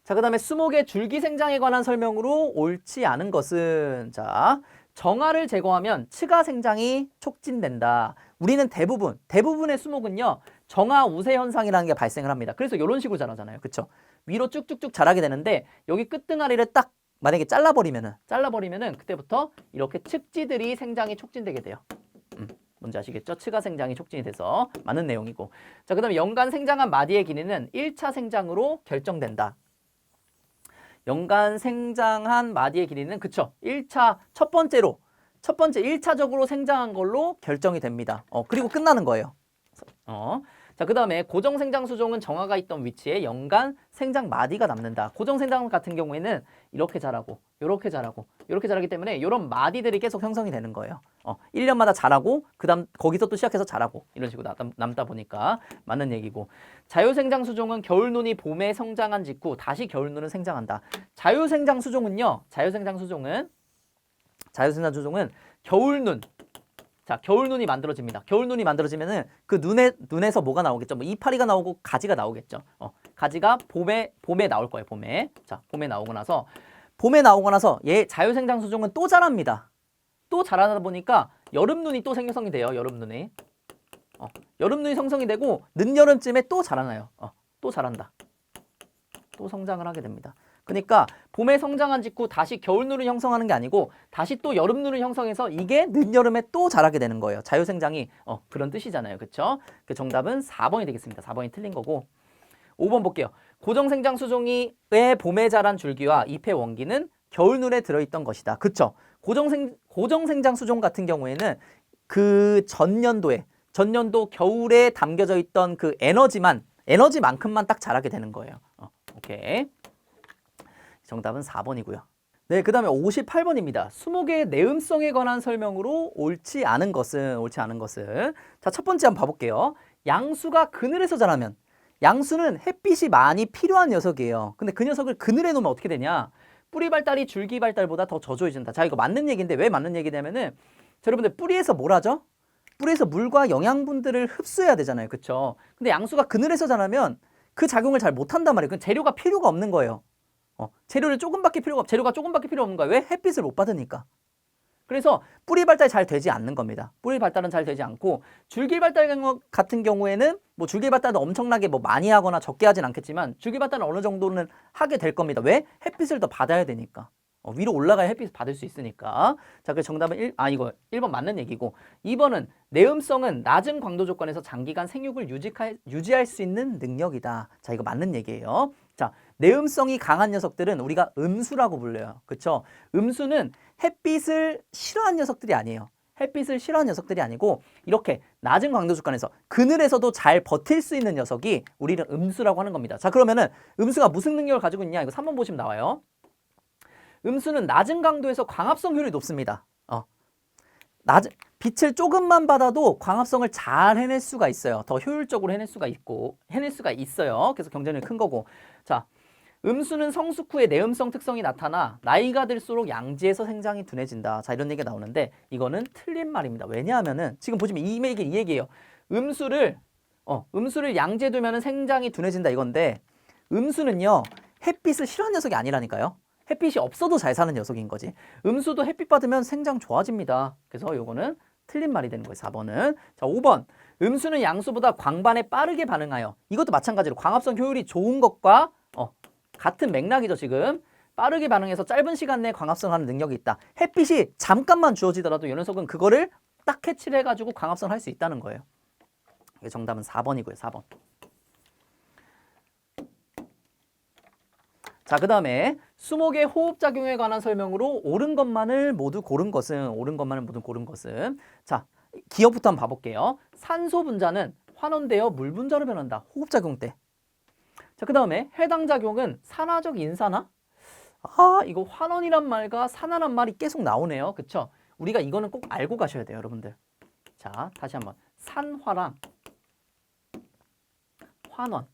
자, 그 다음에 수목의 줄기 생장에 관한 설명으로 옳지 않은 것은, 자, 정화를 제거하면 측아 생장이 촉진된다. 우리는 대부분의 수목은요, 정화 우세 현상이라는 게 발생을 합니다. 그래서 이런 식으로 자라잖아요. 그쵸? 위로 쭉쭉쭉 자라게 되는데 여기 끝등아리를 딱 만약에 잘라버리면은 그때부터 이렇게 측지들이 생장이 촉진되게 돼요. 뭔지 아시겠죠? 측아 생장이 촉진이 돼서 맞는 내용이고. 자, 그 다음에 연간 생장한 마디의 길이는 1차 생장으로 결정된다. 연간 생장한 마디의 길이는 그쵸? 1차 첫 번째 1차적으로 생장한 걸로 결정이 됩니다. 그리고 끝나는 거예요. 자, 그 다음에 고정생장 수종은 정화가 있던 위치에 연간 생장 마디가 남는다. 고정생장 같은 경우에는 이렇게 자라고, 이렇게 자라고, 이렇게 자라기 때문에 이런 마디들이 계속 형성이 되는 거예요. 1년마다 자라고, 그 다음 거기서 또 시작해서 자라고, 이런 식으로 남다 보니까 맞는 얘기고. 자유생장 수종은 겨울눈이 봄에 성장한 직후 다시 겨울눈은 생장한다. 자유생장 수종은 겨울눈. 자, 겨울눈이 만들어집니다. 겨울눈이 만들어지면은 그 눈에서 뭐가 나오겠죠? 뭐 이파리가 나오고 가지가 나오겠죠. 가지가 봄에 나올 거예요. 봄에. 자, 봄에 나오고 나서 얘 자유생장 수종은 또 자랍니다. 또 자라다 보니까 여름눈이 또 생성이 돼요. 여름눈이. 여름눈이 생성이 되고 늦여름쯤에 또 자라나요. 또 자란다. 또 성장을 하게 됩니다. 그러니까 봄에 성장한 직후 다시 겨울눈을 형성하는 게 아니고 다시 또 여름눈을 형성해서 이게 늦여름에 또 자라게 되는 거예요. 자유생장이 그런 뜻이잖아요. 그렇죠? 그 정답은 4번이 되겠습니다. 4번이 틀린 거고. 5번 볼게요. 고정생장 수종이 왜 봄에 자란 줄기와 잎의 원기는 겨울눈에 들어있던 것이다. 그렇죠? 고정생장 수종 같은 경우에는 그 전년도 겨울에 담겨져 있던 그 에너지만큼만 딱 자라게 되는 거예요. 오케이. 정답은 4번이고요. 네, 그 다음에 58번입니다. 수목의 내음성에 관한 설명으로 옳지 않은 것은. 자, 첫 번째 한번 봐볼게요. 양수가 그늘에서 자라면, 양수는 햇빛이 많이 필요한 녀석이에요. 근데 그 녀석을 그늘에 놓으면 어떻게 되냐? 뿌리 발달이 줄기 발달보다 더 저조해진다. 자, 이거 맞는 얘기인데 왜 맞는 얘기냐면은, 자, 여러분들 뿌리에서 뭘 하죠? 뿌리에서 물과 영양분들을 흡수해야 되잖아요. 그쵸? 근데 양수가 그늘에서 자라면 그 작용을 잘 못한단 말이에요. 그 재료가 필요가 없는 거예요. 재료가 조금밖에 필요 없는 거야. 왜? 햇빛을 못 받으니까. 그래서 뿌리 발달이 잘 되지 않는 겁니다. 뿌리 발달은 잘 되지 않고, 줄기 발달 같은 경우에는 뭐 줄기 발달도 엄청나게 뭐 많이 하거나 적게 하진 않겠지만 줄기 발달은 어느 정도는 하게 될 겁니다. 왜? 햇빛을 더 받아야 되니까. 위로 올라가야 햇빛을 받을 수 있으니까. 자, 그래서 정답은 이거 1번 맞는 얘기고, 2번은 내음성은 낮은 광도 조건에서 장기간 생육을 유지할 수 있는 능력이다. 자, 이거 맞는 얘기예요. 자, 내음성이 강한 녀석들은 우리가 음수라고 불러요. 그쵸? 음수는 햇빛을 싫어하는 녀석들이 아니에요. 햇빛을 싫어하는 녀석들이 아니고 이렇게 낮은 광도 조건에서 그늘에서도 잘 버틸 수 있는 녀석이 우리는 음수라고 하는 겁니다. 자, 그러면은 음수가 무슨 능력을 가지고 있냐? 이거 3번 보시면 나와요. 음수는 낮은 강도에서 광합성 효율이 높습니다. 빛을 조금만 받아도 광합성을 잘 해낼 수가 있어요. 더 효율적으로 해낼 수가 있어요. 그래서 경쟁력이 큰 거고. 자, 음수는 성숙 후에 내음성 특성이 나타나 나이가 들수록 양지에서 생장이 둔해진다. 자, 이런 얘기가 나오는데 이거는 틀린 말입니다. 왜냐하면은 지금 보시면 이 얘기예요. 음수를 양지에 두면은 생장이 둔해진다 이건데, 음수는요 햇빛을 싫어하는 녀석이 아니라니까요. 햇빛이 없어도 잘 사는 녀석인 거지. 음수도 햇빛 받으면 생장 좋아집니다. 그래서 요거는 틀린 말이 되는 거예요. 4번은. 자, 5번. 음수는 양수보다 광반에 빠르게 반응하여, 이것도 마찬가지로 광합성 효율이 좋은 것과 같은 맥락이죠. 지금 빠르게 반응해서 짧은 시간 내에 광합성하는 능력이 있다. 햇빛이 잠깐만 주어지더라도 이 녀석은 그거를 딱 캐치를 해가지고 광합성할 수 있다는 거예요. 정답은 4번이고요. 4번. 자, 그 다음에 수목의 호흡작용에 관한 설명으로 옳은 것만을 모두 고른 것은. 자, 기억부터 한번 봐볼게요. 산소 분자는 환원되어 물 분자로 변한다. 호흡작용 때. 자, 그 다음에 해당 작용은 산화적 인산화? 이거 환원이란 말과 산화란 말이 계속 나오네요. 그쵸? 우리가 이거는 꼭 알고 가셔야 돼요, 여러분들. 자, 다시 한번. 산화랑 환원.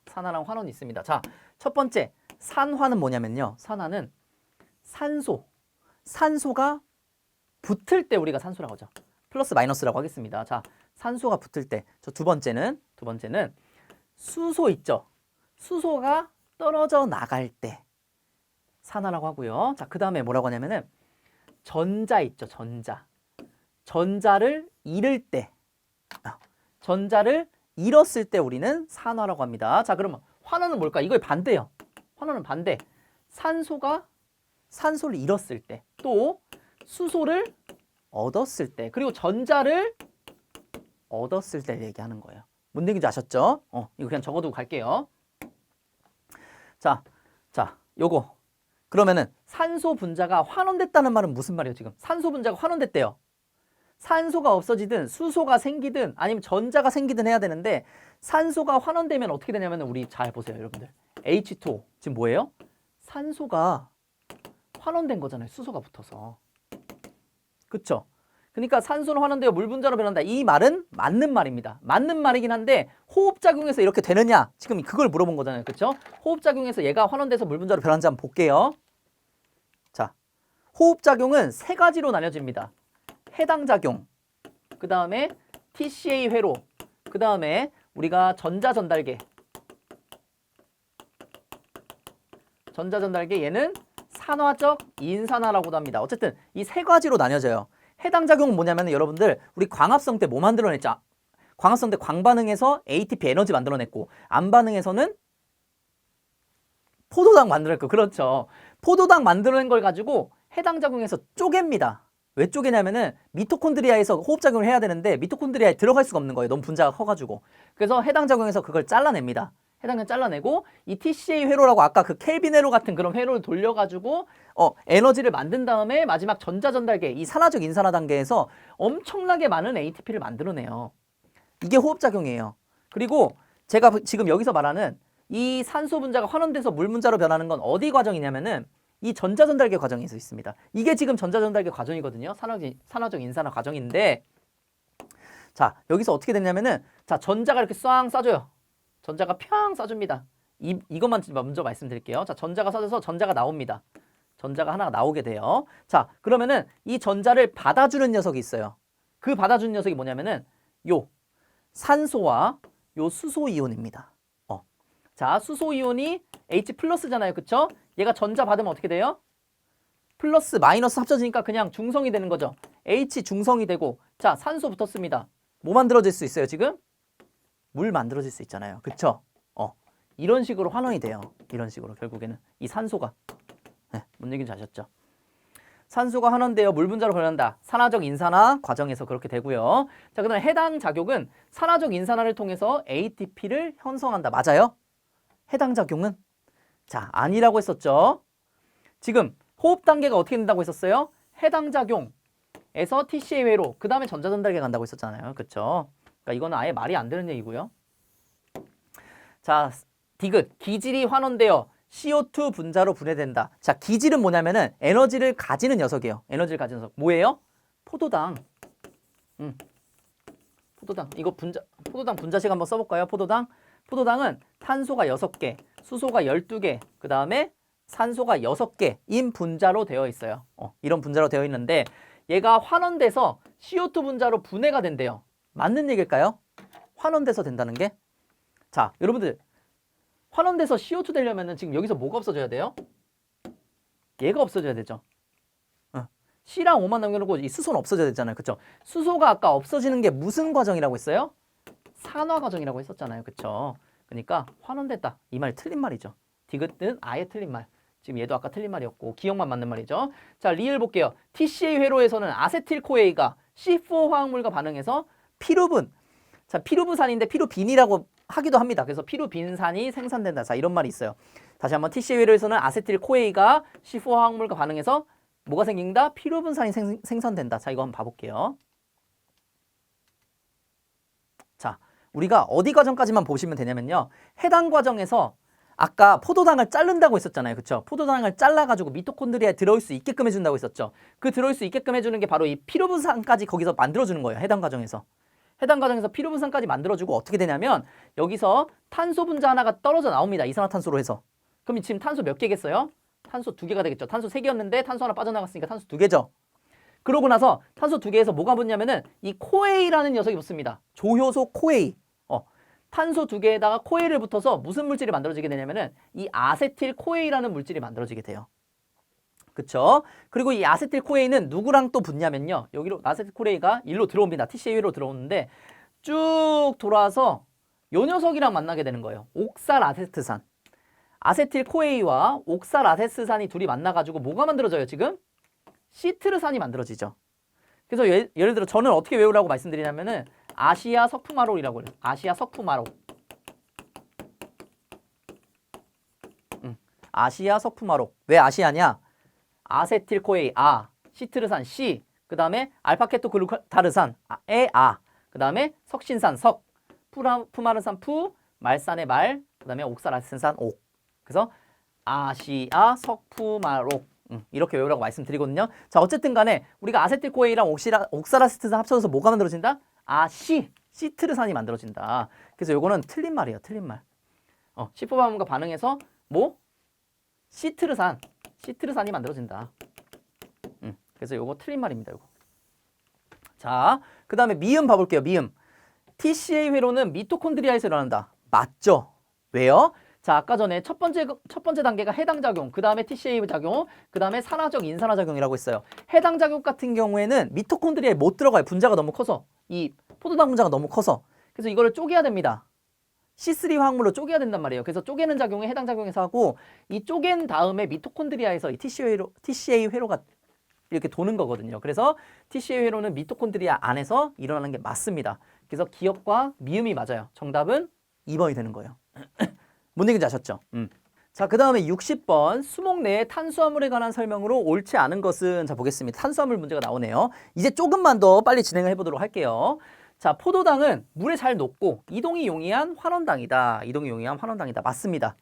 산화랑 환원이 있습니다. 자, 첫 번째 산화는 뭐냐면요. 산화는 산소가 붙을 때 우리가 산소라고 하죠. 플러스 마이너스라고 하겠습니다. 자, 산소가 붙을 때. 저 두 번째는 수소 있죠. 수소가 떨어져 나갈 때 산화라고 하고요. 자, 그 다음에 뭐라고 하냐면은 전자 있죠. 전자를 잃을 때, 전자를 잃었을 때 우리는 산화라고 합니다. 자, 그러면 환원은 뭘까? 이거의 반대예요. 환원은 반대. 산소를 잃었을 때, 또 수소를 얻었을 때, 그리고 전자를 얻었을 때 얘기하는 거예요. 뭔 얘기인지 아셨죠? 이거 그냥 적어두고 갈게요. 자, 요거. 그러면은 산소 분자가 환원됐다는 말은 무슨 말이에요, 지금? 산소 분자가 환원됐대요. 산소가 없어지든 수소가 생기든 아니면 전자가 생기든 해야 되는데 산소가 환원되면 어떻게 되냐면 우리 잘 보세요 여러분들. H2O 지금 뭐예요? 산소가 환원된 거잖아요. 수소가 붙어서. 그쵸? 그러니까 산소는 환원되어 물 분자로 변한다. 이 말은 맞는 말입니다. 맞는 말이긴 한데 호흡작용에서 이렇게 되느냐? 지금 그걸 물어본 거잖아요. 그쵸? 호흡작용에서 얘가 환원돼서 물 분자로 변하는지 한번 볼게요. 자, 호흡작용은 세 가지로 나뉘어집니다. 해당작용, 그 다음에 TCA 회로, 그 다음에 우리가 전자전달계. 전자전달계 얘는 산화적 인산화라고도 합니다. 어쨌든 이 세 가지로 나뉘어져요. 해당 작용은 뭐냐면 여러분들 우리 광합성 때 뭐 만들어냈죠? 광합성 때 광반응에서 ATP 에너지 만들어냈고 안 반응에서는 포도당 만들어냈고 그렇죠. 포도당 만들어낸 걸 가지고 해당 작용에서 쪼갭니다. 왜 쪼개냐면은 미토콘드리아에서 호흡작용을 해야 되는데 미토콘드리아에 들어갈 수가 없는 거예요. 너무 분자가 커가지고. 그래서 해당 작용에서 그걸 잘라냅니다. 해당을 잘라내고 이 TCA 회로라고 아까 그 켈빈 회로 같은 그런 회로를 돌려가지고 에너지를 만든 다음에 마지막 전자전달계 이 산화적 인산화 단계에서 엄청나게 많은 ATP를 만들어내요. 이게 호흡작용이에요. 그리고 제가 지금 여기서 말하는 이 산소 분자가 환원돼서 물 분자로 변하는 건 어디 과정이냐면은 이 전자전달계 과정에서 있습니다. 이게 지금 전자전달계 과정이거든요. 산화적 인산화 과정인데 자 여기서 어떻게 됐냐면은 자 전자가 이렇게 쏴 쏴줘요. 전자가 평 쏴줍니다. 이것만 먼저 말씀드릴게요. 자 전자가 쏴줘서 전자가 나옵니다. 전자가 하나가 나오게 돼요. 자 그러면은 이 전자를 받아주는 녀석이 있어요. 그 받아주는 녀석이 뭐냐면은 요 산소와 요 수소 이온입니다. 자 수소 이온이 H 플러스잖아요. 그쵸? 얘가 전자 받으면 어떻게 돼요? 플러스 마이너스 합쳐지니까 그냥 중성이 되는 거죠. H 중성이 되고 자 산소 붙었습니다. 뭐 만들어질 수 있어요 지금? 물 만들어질 수 있잖아요. 그쵸? 이런 식으로 환원이 돼요. 이런 식으로 결국에는 이 산소가 뭔 얘기인지 아셨죠? 산소가 환원되어 물 분자로 변한다. 산화적 인산화 과정에서 그렇게 되고요. 자 그다음에 해당 작용은 산화적 인산화를 통해서 ATP를 형성한다. 맞아요? 해당 작용은? 자 아니라고 했었죠. 지금 호흡 단계가 어떻게 된다고 했었어요? 해당 작용에서 TCA 회로 그 다음에 전자전달계 간다고 했었잖아요. 그쵸? 그러니까 이거는 아예 말이 안 되는 얘기고요. 자 디귿 기질이 환원되어 CO2 분자로 분해된다. 자 기질은 뭐냐면은 에너지를 가지는 녀석이에요. 에너지를 가지는 녀석 뭐예요? 포도당. 포도당 이거 포도당 분자식 한번 써볼까요? 포도당은 탄소가 6개, 수소가 12개, 그 다음에 산소가 6개인 분자로 되어 있어요. 이런 분자로 되어 있는데 얘가 환원돼서 CO2 분자로 분해가 된대요. 맞는 얘기일까요? 환원돼서 된다는 게? 자, 여러분들 환원돼서 CO2 되려면은 지금 여기서 뭐가 없어져야 돼요? 얘가 없어져야 되죠. C랑 O만 남겨놓고 이 수소는 없어져야 되잖아요. 그쵸? 수소가 아까 없어지는 게 무슨 과정이라고 했어요? 산화 과정이라고 했었잖아요. 그쵸? 그러니까 환원됐다. 이 말 틀린 말이죠. 디귿은 아예 틀린 말. 지금 얘도 아까 틀린 말이었고 기억만 맞는 말이죠. 자, 리을 볼게요. TCA 회로에서는 아세틸코에이가 C4 화학물과 반응해서 피루분. 자, 피루분산인데 피루빈이라고 하기도 합니다. 그래서 피루빈산이 생산된다. 자, 이런 말이 있어요. 다시 한번 TCA 회로에서는 아세틸코에이가 C4 화학물과 반응해서 뭐가 생긴다? 피루분산이 생산된다. 자, 이거 한번 봐볼게요. 자, 우리가 어디 과정까지만 보시면 되냐면요. 해당 과정에서 아까 포도당을 자른다고 했었잖아요. 그쵸? 포도당을 잘라가지고 미토콘드리아에 들어올 수 있게끔 해준다고 했었죠. 그 들어올 수 있게끔 해주는 게 바로 이 피루분산까지 거기서 만들어주는 거예요. 해당 과정에서. 해당 과정에서 피루분산까지 만들어주고 어떻게 되냐면 여기서 탄소 분자 하나가 떨어져 나옵니다. 이산화탄소로 해서. 그럼 지금 탄소 몇 개겠어요? 탄소 2개가 되겠죠. 탄소 3개였는데 탄소 하나 빠져나갔으니까 탄소 2개죠. 그러고 나서 탄소 2개에서 뭐가 붙냐면은 이 코에이라는 녀석이 붙습니다. 조효소 코에이. 탄소 2개에다가 코에이를 붙어서 무슨 물질이 만들어지게 되냐면은 이 아세틸 코에이라는 물질이 만들어지게 돼요. 그쵸? 그리고 이 아세틸 코에이는 누구랑 또 붙냐면요. 여기로 아세틸 코에이가 일로 들어옵니다. TCA로 들어오는데 쭉 돌아서 요 녀석이랑 만나게 되는 거예요. 옥살아세트산. 아세틸 코에이와 옥살아세트산이 둘이 만나가지고 뭐가 만들어져요 지금? 시트르산이 만들어지죠. 그래서 예를 들어 저는 어떻게 외우라고 말씀드리냐면은 아시아 석품화록이라고 해요. 아시아 석품화록. 아시아 석품화록. 왜 아시아냐? 아세틸코에이 아, 시트르산 C, 그 그 다음에 알파케토글루타르산, 그 다음에 석신산, 푸마르산, 말산의 말, 그 다음에 옥살아세트산, 옥. 그래서 아시아, 석푸말옥. 이렇게 외우라고 말씀드리거든요. 자, 어쨌든 간에 우리가 아세틸코에이랑 옥살아세트산 합쳐져서 뭐가 만들어진다? 시트르산이 만들어진다. 그래서 요거는 틀린 말이에요. 틀린 말. 시포반응과 반응해서 뭐? 시트르산이 만들어진다. 그래서 요거 틀린 말입니다. 요거. 자, 그 다음에 미음 봐볼게요. 미음. TCA 회로는 미토콘드리아에서 일어난다. 맞죠? 왜요? 자, 아까 전에 첫 번째 단계가 해당 작용, 그 다음에 TCA 작용, 그 다음에 산화적, 인산화 작용이라고 했어요. 해당 작용 같은 경우에는 미토콘드리아에 못 들어가요. 분자가 너무 커서. 이 포도당 분자가 너무 커서. 그래서 이거를 쪼개야 됩니다. C3 화학물로 쪼개야 된단 말이에요. 그래서 쪼개는 작용이 해당 작용에서 하고, 이 쪼갠 다음에 미토콘드리아에서 이 TCA 회로가 이렇게 도는 거거든요. 그래서 TCA 회로는 미토콘드리아 안에서 일어나는 게 맞습니다. 그래서 기억과 미음이 맞아요. 정답은 2번이 되는 거예요. 뭔 얘기인지 아셨죠? 자, 그 다음에 60번 수목 내의 탄수화물에 관한 설명으로 옳지 않은 것은, 자, 보겠습니다. 탄수화물 문제가 나오네요. 이제 조금만 더 빨리 진행을 해보도록 할게요. 자, 포도당은 물에 잘 녹고 이동이 용이한 환원당이다. 이동이 용이한 환원당이다. 맞습니다.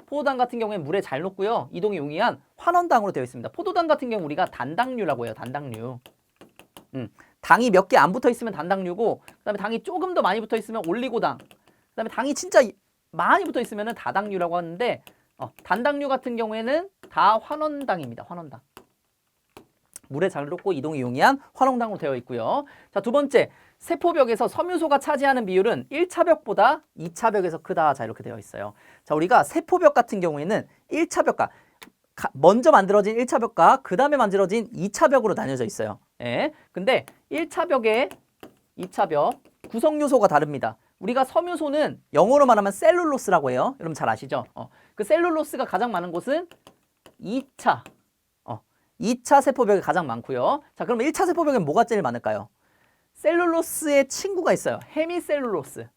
포도당 같은 경우에는 물에 잘 녹고요. 이동이 용이한 환원당으로 되어 있습니다. 포도당 같은 경우 우리가 단당류라고 해요. 단당류. 당이 몇 개 안 붙어 있으면 단당류고, 그다음에 당이 조금 더 많이 붙어 있으면 올리고당. 그다음에 당이 진짜 많이 붙어 있으면 다당류라고 하는데, 단당류 같은 경우에는 다 환원당입니다. 환원당. 물에 잘 녹고 이동이 용이한 환원당으로 되어 있고요. 자, 두 번째, 세포벽에서 섬유소가 차지하는 비율은 1차 벽보다 2차 벽에서 크다. 자, 이렇게 되어 있어요. 자, 우리가 세포벽 같은 경우에는 1차 벽과 먼저 만들어진 1차 벽과 그 다음에 만들어진 2차 벽으로 나뉘어져 있어요. 예. 근데 1차 벽에 2차 벽 구성 요소가 다릅니다. 우리가 섬유소는 영어로 말하면 셀룰로스라고 해요. 여러분 잘 아시죠? 그 셀룰로스가 가장 많은 곳은 2차 세포벽이 가장 많고요. 자, 그럼 1차 세포벽엔 뭐가 제일 많을까요? 셀룰로스의 친구가 있어요. 헤미셀룰로스.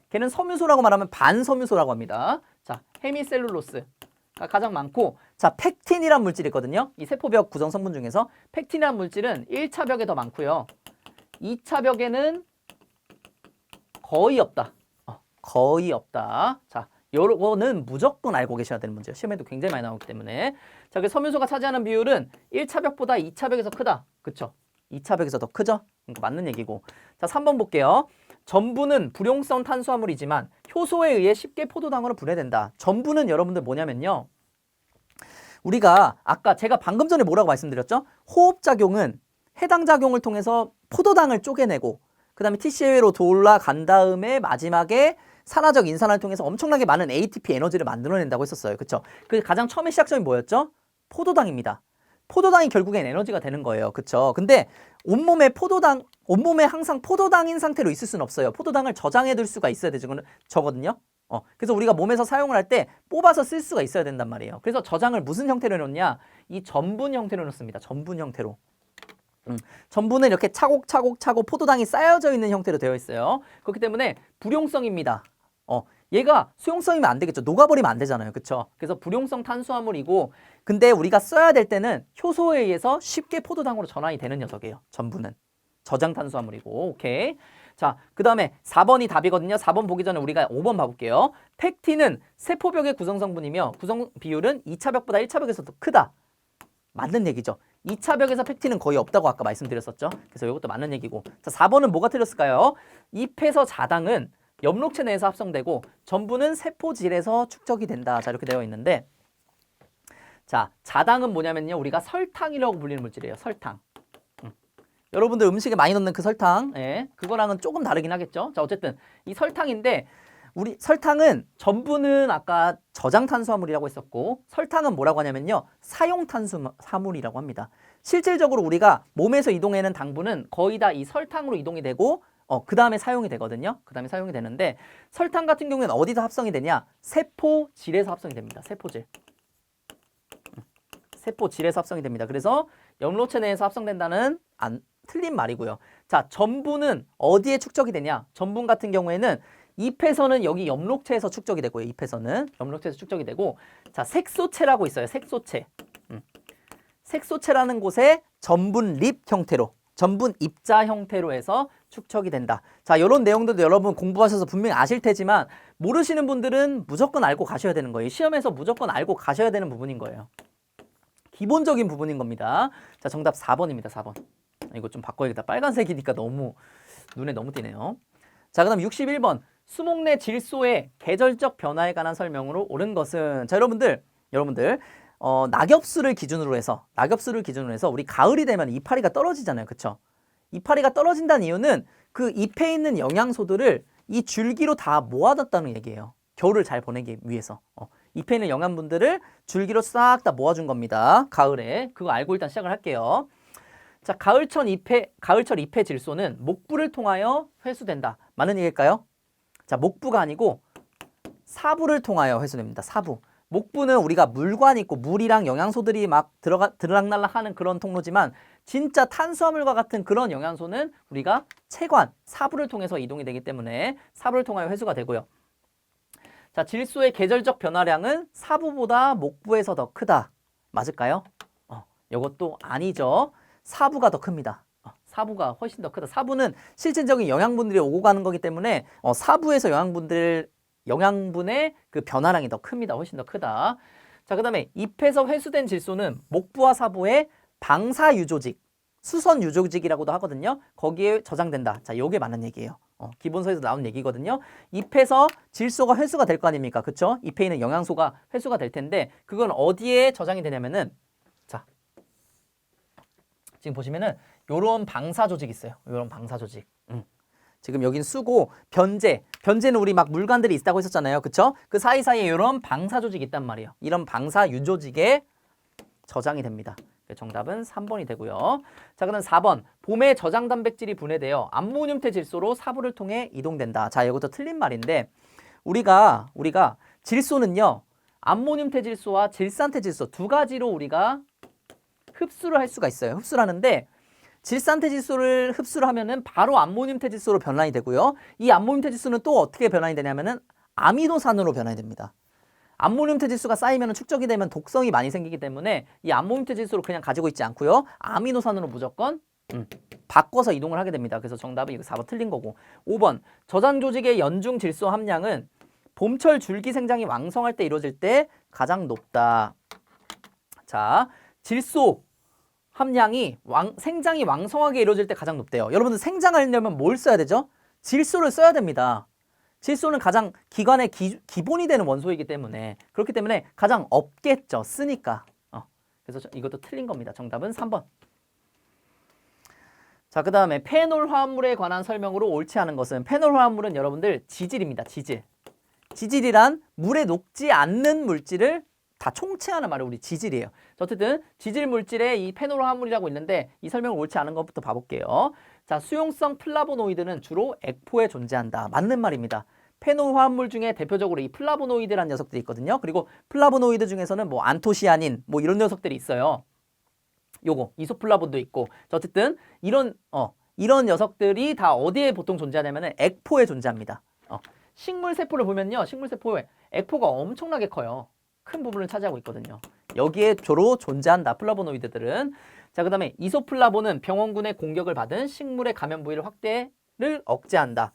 걔는 섬유소라고 말하면 반섬유소라고 합니다. 자, 헤미셀룰로스가 가장 많고, 자, 팩틴이란 물질이 있거든요. 이 세포벽 구성 성분 중에서 팩틴이란 물질은 1차 벽에 더 많고요. 2차 벽에는 거의 없다. 거의 없다. 자, 요거는 무조건 알고 계셔야 되는 문제예요. 시험에도 굉장히 많이 나오기 때문에. 자, 그 섬유소가 차지하는 비율은 1차 벽보다 2차 벽에서 크다. 그쵸? 2차 벽에서 더 크죠? 그러니까 맞는 얘기고. 자, 3번 볼게요. 전분은 불용성 탄수화물이지만 효소에 의해 쉽게 포도당으로 분해된다. 전분은 여러분들 뭐냐면요. 우리가 아까 제가 방금 전에 뭐라고 말씀드렸죠? 호흡작용은 해당 작용을 통해서 포도당을 쪼개내고, 그 다음에 TCA로 돌아간 다음에 마지막에 산화적 인산화를 통해서 엄청나게 많은 ATP 에너지를 만들어낸다고 했었어요. 그쵸? 그 가장 처음에 시작점이 뭐였죠? 포도당입니다. 포도당이 결국엔 에너지가 되는 거예요. 그쵸? 근데 온몸에 항상 포도당인 상태로 있을 수는 없어요. 포도당을 저장해둘 수가 있어야 되거든요. 그래서 우리가 몸에서 사용을 할 때 뽑아서 쓸 수가 있어야 된단 말이에요. 그래서 저장을 무슨 형태로 해놓냐? 이 전분 형태로 놓습니다. 전분 형태로. 전분은 이렇게 차곡차곡 포도당이 쌓여져 있는 형태로 되어 있어요. 그렇기 때문에 불용성입니다. 얘가 수용성이면 안 되겠죠. 녹아버리면 안 되잖아요. 그쵸? 그래서 불용성 탄수화물이고, 근데 우리가 써야 될 때는 효소에 의해서 쉽게 포도당으로 전환이 되는 녀석이에요. 전분은. 저장 탄수화물이고. 오케이. 자, 그 다음에 4번이 답이거든요. 4번 보기 전에 우리가 5번 봐볼게요. 팩틴은 세포벽의 구성성분이며 구성 비율은 2차 벽보다 1차 벽에서 더 크다. 맞는 얘기죠. 2차 벽에서 팩틴은 거의 없다고 아까 말씀드렸었죠. 그래서 이것도 맞는 얘기고. 자, 4번은 뭐가 틀렸을까요? 잎에서 자당은 엽록체 내에서 합성되고 전분은 세포질에서 축적이 된다. 자, 이렇게 되어 있는데, 자, 자당은 뭐냐면요. 우리가 설탕이라고 불리는 물질이에요. 설탕. 여러분들 음식에 많이 넣는 그 설탕. 예, 그거랑은 조금 다르긴 하겠죠. 자, 어쨌든 이 설탕인데, 우리 설탕은 전분은 아까 저장 탄수화물이라고 했었고, 설탕은 뭐라고 하냐면요. 사용 탄수화물이라고 합니다. 실질적으로 우리가 몸에서 이동하는 당분은 거의 다 이 설탕으로 이동이 되고, 그 다음에 사용이 되거든요. 그 다음에 사용이 되는데, 설탕 같은 경우에는 어디서 합성이 되냐? 세포질에서 합성이 됩니다. 세포질. 세포질에서 합성이 됩니다. 그래서 엽록체 내에서 합성된다는 틀린 말이고요. 자, 전분은 어디에 축적이 되냐? 전분 같은 경우에는 잎에서는 여기 엽록체에서 축적이 되고요. 잎에서는 엽록체에서 축적이 되고, 자, 색소체라고 있어요. 색소체. 색소체라는 곳에 전분립 형태로, 전분 입자 형태로 해서 축척이 된다. 자, 이런 내용들도 여러분 공부하셔서 분명히 아실 테지만 모르시는 분들은 무조건 알고 가셔야 되는 거예요. 시험에서 무조건 알고 가셔야 되는 부분인 거예요. 기본적인 부분인 겁니다. 자, 정답 4번입니다. 4번. 이거 좀 바꿔야겠다. 빨간색이니까 너무 눈에 너무 띄네요. 자, 그다음 61번. 수목 내 질소의 계절적 변화에 관한 설명으로 옳은 것은, 자, 여러분들 낙엽수를 기준으로 해서 우리 가을이 되면 이파리가 떨어지잖아요. 그쵸? 이파리가 떨어진다는 이유는 그 잎에 있는 영양소들을 이 줄기로 다 모아뒀다는 얘기예요. 겨울을 잘 보내기 위해서. 잎에 있는 영양분들을 줄기로 싹 다 모아준 겁니다. 가을에. 그거 알고 일단 시작을 할게요. 자, 가을철 잎의 질소는 목부를 통하여 회수된다. 맞는 얘기일까요? 자, 목부가 아니고 사부를 통하여 회수됩니다. 사부. 목부는 우리가 물관 있고 물이랑 영양소들이 막 들락날락 하는 그런 통로지만 진짜 탄수화물과 같은 그런 영양소는 우리가 체관, 사부를 통해서 이동이 되기 때문에 사부를 통하여 회수가 되고요. 자, 질소의 계절적 변화량은 사부보다 목부에서 더 크다. 맞을까요? 이것도 아니죠. 사부가 더 큽니다. 사부가 훨씬 더 크다. 사부는 실질적인 영양분들이 오고 가는 거기 때문에 사부에서 영양분의 그 변화량이 더 큽니다. 훨씬 더 크다. 자, 그 다음에 잎에서 회수된 질소는 목부와 사부의 방사 유조직, 수선 유조직이라고도 하거든요. 거기에 저장된다. 자, 요게 맞는 얘기예요. 기본서에서 나온 얘기거든요. 잎에서 질소가 회수가 될 거 아닙니까? 그쵸? 잎에 있는 영양소가 회수가 될 텐데 그건 어디에 저장이 되냐면은, 자, 지금 보시면은 요런 방사 조직 있어요. 요런 방사 조직. 지금 여긴 수고, 변제는 우리 막 물관들이 있다고 했었잖아요. 그쵸? 그 사이사이에 이런 방사 조직이 있단 말이에요. 이런 방사 유조직에 저장이 됩니다. 정답은 3번이 되고요. 자, 그다음 4번. 봄에 저장 단백질이 분해되어 암모늄태 질소로 사부를 통해 이동된다. 자, 이것도 틀린 말인데 우리가 질소는요. 암모늄태 질소와 질산태 질소 두 가지로 우리가 흡수를 할 수가 있어요. 흡수를 하는데 질산태 질소를 흡수를 하면은 바로 암모늄태 질소로 변환이 되고요. 이 암모늄태 질소는 또 어떻게 변환이 되냐면은 아미노산으로 변환이 됩니다. 암모늄태 질소가 쌓이면 축적이 되면 독성이 많이 생기기 때문에 이 암모늄태 질소를 그냥 가지고 있지 않고요. 아미노산으로 무조건 바꿔서 이동을 하게 됩니다. 그래서 정답은 이거 4번 틀린 거고. 5번. 저장 조직의 연중 질소 함량은 봄철 줄기 생장이 왕성할 때 이루어질 때 가장 높다. 자, 질소 함량이 생장이 왕성하게 이루어질 때 가장 높대요. 여러분들 생장하려면 뭘 써야 되죠? 질소를 써야 됩니다. 질소는 가장 기관의 기본이 되는 원소이기 때문에 그렇기 때문에 가장 없겠죠. 쓰니까. 그래서 이것도 틀린 겁니다. 정답은 3번. 자, 그 다음에 페놀 화합물에 관한 설명으로 옳지 않은 것은, 페놀 화합물은 여러분들 지질입니다. 지질. 지질이란 물에 녹지 않는 물질을 다 총칭하는 말이 우리 지질이에요. 어쨌든 지질 물질에 이 페놀 화합물이라고 있는데 이 설명을 옳지 않은 것부터 봐볼게요. 자, 수용성 플라보노이드는 주로 액포에 존재한다. 맞는 말입니다. 페놀 화합물 중에 대표적으로 이 플라보노이드라는 녀석들이 있거든요. 그리고 플라보노이드 중에서는 뭐 안토시아닌 뭐 이런 녀석들이 있어요. 요거 이소플라본도 있고. 어쨌든 이런 녀석들이 다 어디에 보통 존재하냐면은 액포에 존재합니다. 식물 세포를 보면요. 식물 세포에 액포가 엄청나게 커요. 큰 부분을 차지하고 있거든요. 여기에 주로 존재한다. 플라보노이드들은. 자, 그 다음에 이소플라본은 병원군의 공격을 받은 식물의 감염 부위를 확대를 억제한다.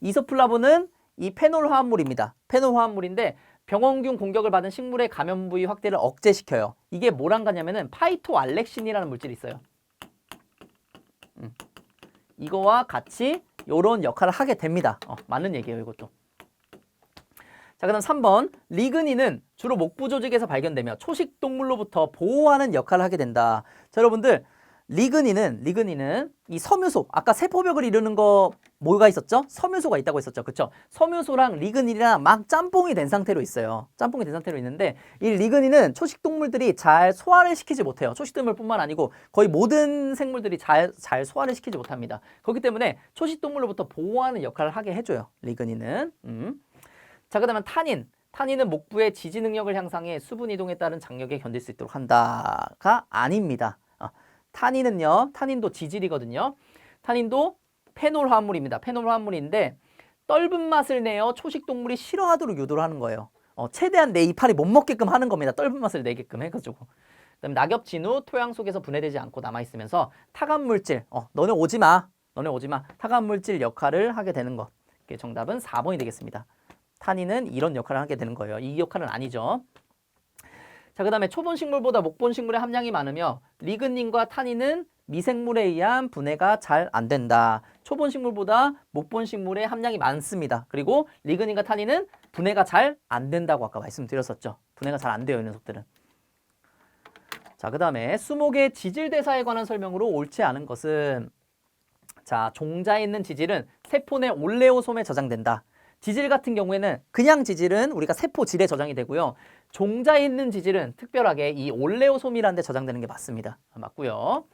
이소플라본은 이 페놀 화합물입니다. 페놀 화합물인데 병원균 공격을 받은 식물의 감염 부위 확대를 억제시켜요. 이게 뭐랑 같냐면은 파이토알렉신이라는 물질이 있어요. 이거와 같이 이런 역할을 하게 됩니다. 맞는 얘기예요, 이것도. 자, 그 다음 3번. 리그닌은 주로 목부 조직에서 발견되며 초식 동물로부터 보호하는 역할을 하게 된다. 자, 여러분들 리그닌은 이 섬유소, 아까 세포벽을 이루는 거 뭐가 있었죠? 섬유소가 있다고 했었죠. 그쵸? 섬유소랑 리그닌이랑 막 짬뽕이 된 상태로 있어요. 짬뽕이 된 상태로 있는데 이 리그닌은 초식 동물들이 잘 소화를 시키지 못해요. 초식 동물뿐만 아니고 거의 모든 생물들이 잘 소화를 시키지 못합니다. 그렇기 때문에 초식 동물로부터 보호하는 역할을 하게 해줘요. 리그닌은. 자, 그 다음에 타닌은 목부의 지지 능력을 향상해 수분 이동에 따른 장력에 견딜 수 있도록 한다가 아닙니다. 타닌도 지질이거든요. 타닌도 페놀 화합물입니다. 페놀 화합물인데 떫은 맛을 내어 초식 동물이 싫어하도록 유도를 하는 거예요. 최대한 내 이파리 못 먹게끔 하는 겁니다. 떫은 맛을 내게끔 해가지고. 그다음에 낙엽진후 토양 속에서 분해되지 않고 남아있으면서 타간물질, 너네 오지 마. 너네 오지 마. 타간물질 역할을 하게 되는 것. 정답은 4번이 되겠습니다. 탄닌은 이런 역할을 하게 되는 거예요. 이 역할은 아니죠. 자, 그 다음에 초본식물보다 목본식물의 함량이 많으며 리그닌과 탄닌은 미생물에 의한 분해가 잘 안 된다. 초본식물보다 목본식물의 함량이 많습니다. 그리고 리그닌과 탄닌은 분해가 잘 안 된다고 아까 말씀드렸었죠. 분해가 잘 안 돼요, 이 녀석들은. 자, 그 다음에 수목의 지질대사에 관한 설명으로 옳지 않은 것은, 자, 종자에 있는 지질은 세포 내 올레오솜에 저장된다. 지질 같은 경우에는 그냥 지질은 우리가 세포질에 저장이 되고요. 종자에 있는 지질은 특별하게 이 올레오솜이라는 데 저장되는 게 맞습니다. 맞고요.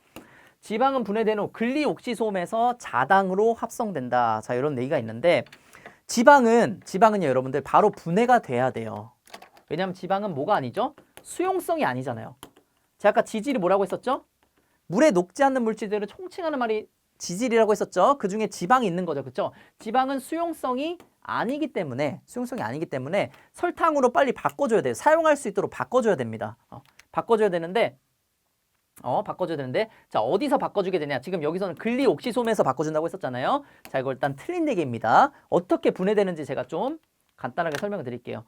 지방은 분해된 후 글리옥시솜에서 자당으로 합성된다. 자, 이런 얘기가 있는데 지방은요, 여러분들 바로 분해가 돼야 돼요. 왜냐하면 지방은 뭐가 아니죠? 수용성이 아니잖아요. 제가 아까 지질이 뭐라고 했었죠? 물에 녹지 않는 물질들을 총칭하는 말이 지질이라고 했었죠. 그 중에 지방이 있는 거죠. 그렇죠? 지방은 수용성이 아니기 때문에 설탕으로 빨리 바꿔줘야 돼요. 사용할 수 있도록 바꿔줘야 됩니다. 바꿔줘야 되는데 자, 어디서 바꿔주게 되냐? 지금 여기서는 글리옥시솜에서 바꿔준다고 했었잖아요. 자, 이거 일단 틀린 얘기입니다. 어떻게 분해되는지 제가 좀 간단하게 설명을 드릴게요.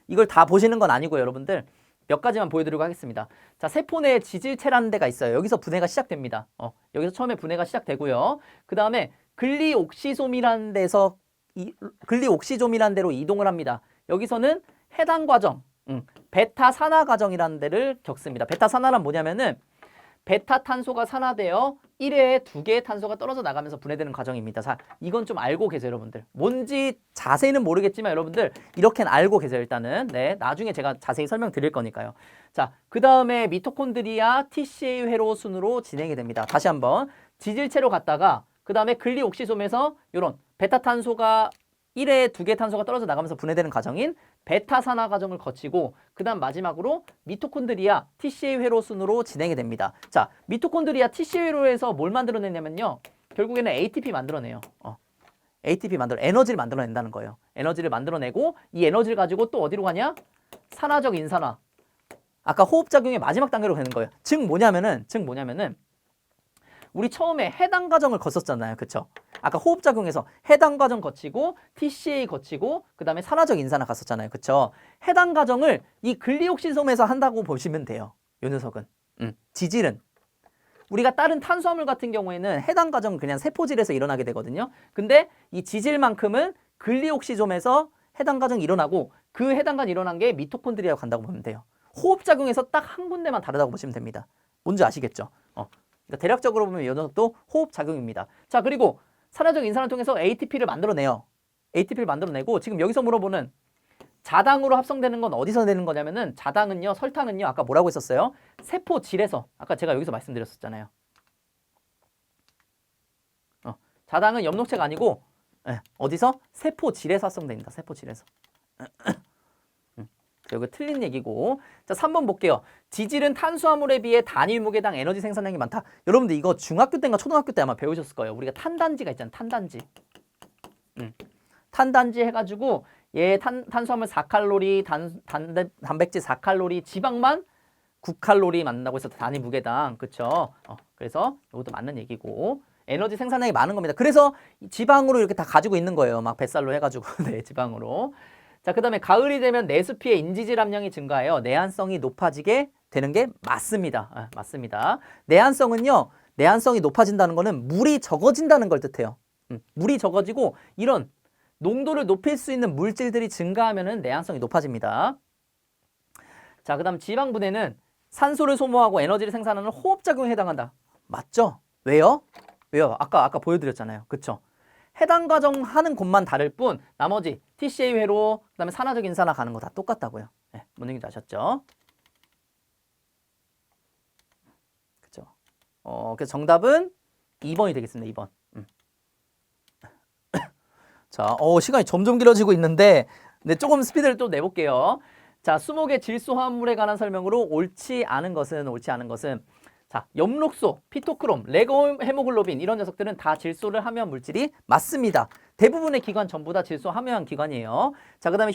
이걸 다 보시는 건 아니고요, 여러분들. 몇 가지만 보여드리고 하겠습니다. 자, 세포 내에 지질체라는 데가 있어요. 여기서 분해가 시작됩니다. 여기서 처음에 분해가 시작되고요. 그 다음에 글리옥시솜이라는 데서 글리옥시솜이라는 데로 이동을 합니다. 여기서는 해당 과정, 베타산화 과정이라는 데를 겪습니다. 베타산화란 뭐냐면은 베타탄소가 산화되어 1회에 2개의 탄소가 떨어져 나가면서 분해되는 과정입니다. 자, 이건 좀 알고 계세요, 여러분들. 뭔지 자세히는 모르겠지만 여러분들 이렇게는 알고 계세요, 일단은. 네, 나중에 제가 자세히 설명드릴 거니까요. 자, 그 다음에 미토콘드리아 TCA 회로 순으로 진행이 됩니다. 다시 한번 지질체로 갔다가 그 다음에 글리옥시솜에서 이런 베타탄소가 1회에 2개 탄소가 떨어져 나가면서 분해되는 과정인 베타산화 과정을 거치고 그 다음 마지막으로 미토콘드리아 TCA 회로 순으로 진행이 됩니다. 자, 미토콘드리아 TCA 회로에서 뭘 만들어내냐면요. 결국에는 ATP 만들어내요. 에너지를 만들어낸다는 거예요. 에너지를 만들어내고 이 에너지를 가지고 또 어디로 가냐? 산화적 인산화. 아까 호흡작용의 마지막 단계로 가는 거예요. 즉 뭐냐면은 우리 처음에 해당 과정을 거쳤잖아요. 그쵸? 아까 호흡작용에서 해당 과정 거치고 TCA 거치고 그 다음에 산화적 인산화 갔었잖아요. 그쵸? 해당 과정을 이 글리옥시솜에서 한다고 보시면 돼요. 요 녀석은. 지질은. 우리가 다른 탄수화물 같은 경우에는 해당 과정은 그냥 세포질에서 일어나게 되거든요. 근데 이 지질만큼은 글리옥시솜에서 해당 과정이 일어나고 그 해당 과정이 일어난 게 미토콘드리아로 간다고 보면 돼요. 호흡작용에서 딱 한 군데만 다르다고 보시면 됩니다. 뭔지 아시겠죠? 그러니까 대략적으로 보면 이 녀석도 호흡작용입니다. 자, 그리고 산화적 인산을 통해서 ATP를 만들어내요. ATP를 만들어내고 지금 여기서 물어보는 자당으로 합성되는 건 어디서 되는 거냐면은 자당은요, 설탕은요, 아까 뭐라고 했었어요? 세포질에서. 아까 제가 여기서 말씀드렸었잖아요. 자당은 엽록체가 아니고 어디서? 세포질에서 합성됩니다. 세포질에서. 여기 틀린 얘기고. 자, 3번 볼게요. 지질은 탄수화물에 비해 단위 무게당 에너지 생산량이 많다. 여러분들 이거 중학교 때인가 초등학교 때 아마 배우셨을 거예요. 우리가 탄단지가 있잖아요. 탄단지. 탄단지 해가지고 얘 탄수화물 4칼로리, 단백질 4칼로리, 지방만 9칼로리 만든다고 해서 단위 무게당. 그쵸? 그래서 이것도 맞는 얘기고. 에너지 생산량이 많은 겁니다. 그래서 지방으로 이렇게 다 가지고 있는 거예요. 막 뱃살로 해가지고. 네, 지방으로. 자, 그 다음에 가을이 되면 내수피의 인지질 함량이 증가하여 내한성이 높아지게 되는 게 맞습니다. 맞습니다. 내한성이 높아진다는 거는 물이 적어진다는 걸 뜻해요. 물이 적어지고 이런 농도를 높일 수 있는 물질들이 증가하면 내한성이 높아집니다. 자, 그 다음 지방분해는 산소를 소모하고 에너지를 생산하는 호흡작용에 해당한다. 맞죠? 왜요? 아까 보여드렸잖아요. 그쵸? 해당 과정 하는 곳만 다를 뿐 나머지 TCA 회로 그다음에 산화적 인산화 가는 거 다 똑같다고요. 네, 뭔 얘기인지 아셨죠? 그렇죠. 그래서 정답은 2번이 되겠습니다. 2번. 자, 시간이 점점 길어지고 있는데 네, 조금 스피드를 또 내볼게요. 자, 수목의 질소 화합물에 관한 설명으로 옳지 않은 것은 자, 엽록소, 피토크롬, 레고헤모글로빈 이런 녀석들은 다 질소를 함유한 물질이 맞습니다. 대부분의 기관 전부 다 질소 함유한 기관이에요. 자, 그 다음에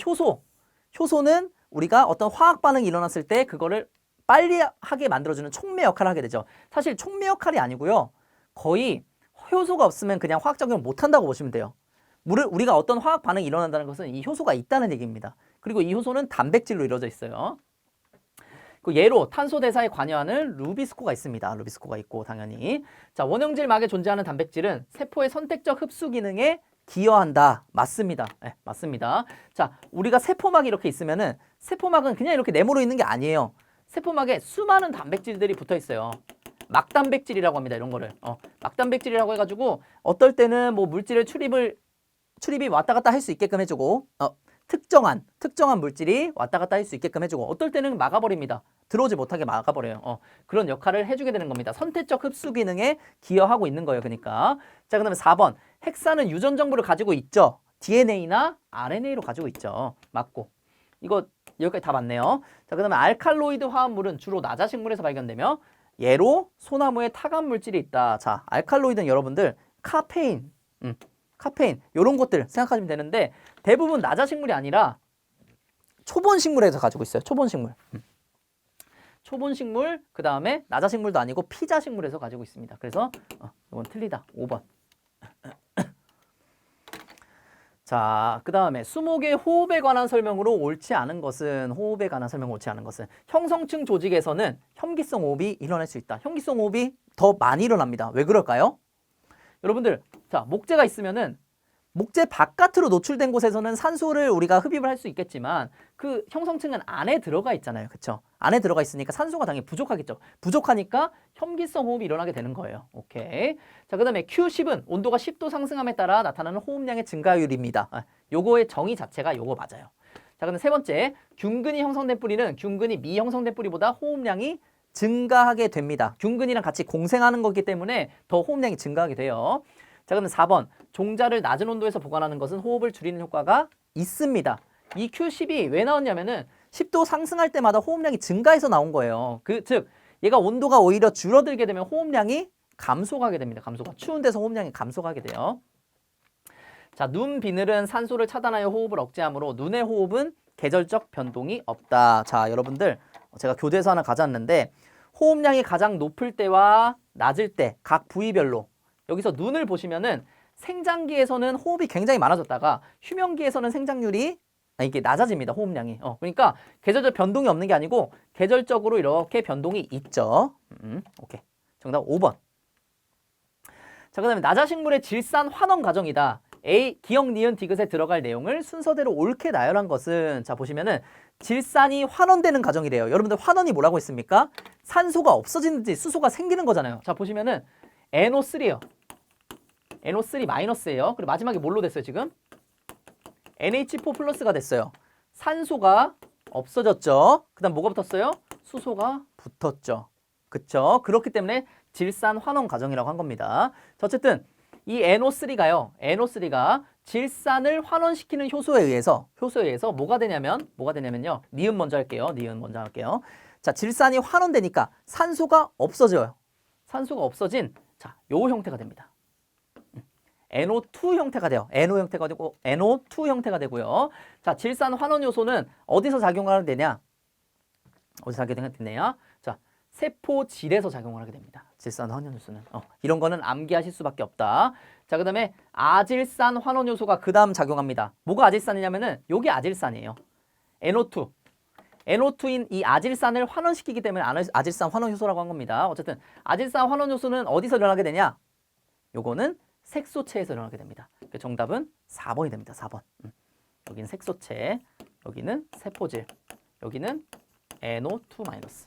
효소는 우리가 어떤 화학 반응이 일어났을 때 그거를 빨리 하게 만들어주는 촉매 역할을 하게 되죠. 사실 촉매 역할이 아니고요. 거의 효소가 없으면 그냥 화학 작용을 못한다고 보시면 돼요. 우리가 어떤 화학 반응이 일어난다는 것은 이 효소가 있다는 얘기입니다. 그리고 이 효소는 단백질로 이루어져 있어요. 그 예로 탄소 대사에 관여하는 루비스코가 있습니다. 루비스코가 있고 당연히. 자, 원형질 막에 존재하는 단백질은 세포의 선택적 흡수 기능에 기여한다. 맞습니다. 네, 맞습니다. 자, 우리가 세포막이 이렇게 있으면은 세포막은 그냥 이렇게 네모로 있는 게 아니에요. 세포막에 수많은 단백질들이 붙어 있어요. 막단백질이라고 합니다. 이런 거를. 막단백질이라고 해가지고 어떨 때는 뭐 물질의 출입이 왔다 갔다 할 수 있게끔 해주고 특정한 물질이 왔다 갔다 할 수 있게끔 해주고 어떨 때는 막아버립니다. 들어오지 못하게 막아버려요. 그런 역할을 해주게 되는 겁니다. 선택적 흡수 기능에 기여하고 있는 거예요. 그러니까. 자, 그다음에 4번. 핵산은 유전 정보를 가지고 있죠. DNA나 RNA로 가지고 있죠. 맞고. 이거 여기까지 다 맞네요. 자, 그다음에 알칼로이드 화합물은 주로 나자식물에서 발견되며 예로 소나무에 타간 물질이 있다. 자, 알칼로이드는 여러분들 카페인, 이런 것들 생각하시면 되는데 대부분 나자식물이 아니라 초본식물에서 가지고 있어요. 초본식물. 초본식물, 그 다음에 나자식물도 아니고 피자식물에서 가지고 있습니다. 그래서 이건 틀리다. 5번. 자, 그 다음에 수목의 호흡에 관한 설명으로 옳지 않은 것은 형성층 조직에서는 혐기성 호흡이 일어날 수 있다. 혐기성 호흡이 더 많이 일어납니다. 왜 그럴까요? 여러분들, 자, 목재가 있으면은 목재 바깥으로 노출된 곳에서는 산소를 우리가 흡입을 할 수 있겠지만 그 형성층은 안에 들어가 있잖아요. 그렇죠? 안에 들어가 있으니까 산소가 당연히 부족하겠죠. 부족하니까 혐기성 호흡이 일어나게 되는 거예요. 오케이. 자, 그다음에 Q10은 온도가 10도 상승함에 따라 나타나는 호흡량의 증가율입니다. 요거의 정의 자체가 요거 맞아요. 자, 그다음 세 번째, 균근이 형성된 뿌리는 균근이 미형성된 뿌리보다 호흡량이 증가하게 됩니다. 균근이랑 같이 공생하는 거기 때문에 더 호흡량이 증가하게 돼요. 자, 그럼 4번. 종자를 낮은 온도에서 보관하는 것은 호흡을 줄이는 효과가 있습니다. 이 Q10이 왜 나왔냐면은 10도 상승할 때마다 호흡량이 증가해서 나온 거예요. 즉 얘가 온도가 오히려 줄어들게 되면 호흡량이 감소하게 됩니다. 추운 데서 호흡량이 감소하게 돼요. 자, 눈 비늘은 산소를 차단하여 호흡을 억제하므로 눈의 호흡은 계절적 변동이 없다. 자, 여러분들 제가 교재에서 하나 가져왔는데 호흡량이 가장 높을 때와 낮을 때 각 부위별로 여기서 눈을 보시면은 생장기에서는 호흡이 굉장히 많아졌다가 휴면기에서는 생장률이 이게 낮아집니다. 호흡량이. 그러니까 계절적 변동이 없는 게 아니고 계절적으로 이렇게 변동이 있죠. 오케이. 정답 5번. 자, 그다음에 나자식물의 질산 환원 과정이다. A. 기역, 니은, 디귿에 들어갈 내용을 순서대로 옳게 나열한 것은 자 보시면은 질산이 환원되는 과정이래요. 여러분들 환원이 뭐라고 했습니까? 산소가 없어지는지 수소가 생기는 거잖아요. 자 보시면은 NO3예요. NO3 마이너스예요. 그리고 마지막에 뭘로 됐어요 지금? NH4 플러스가 됐어요. 산소가 없어졌죠. 그 다음 뭐가 붙었어요? 수소가 붙었죠. 그쵸? 그렇기 때문에 질산 환원 과정이라고 한 겁니다. 자, 어쨌든 이 NO3가 질산을 환원시키는 효소에 의해서 뭐가 되냐면요. 니은 먼저 할게요. 자, 질산이 환원되니까 산소가 없어져요. 산소가 없어진 자, 요 형태가 됩니다. NO2 형태가 돼요. NO2 형태가 되고요. 자, 질산 환원 요소는 어디서 작용을 하게 되냐? 자, 세포질에서 작용을 하게 됩니다. 질산 환원 요소는. 이런 거는 암기하실 수밖에 없다. 자, 그다음에 아질산 환원 요소가 그다음 작용합니다. 뭐가 아질산이냐면은 요게 아질산이에요. NO2인 이 아질산을 환원시키기 때문에 아질산 환원 효소라고 한 겁니다. 어쨌든 아질산 환원 효소는 어디서 일어나게 되냐? 요거는 색소체에서 일어나게 됩니다. 정답은 4번이 됩니다. 4번. 여기는 색소체, 여기는 세포질, 여기는 NO2-.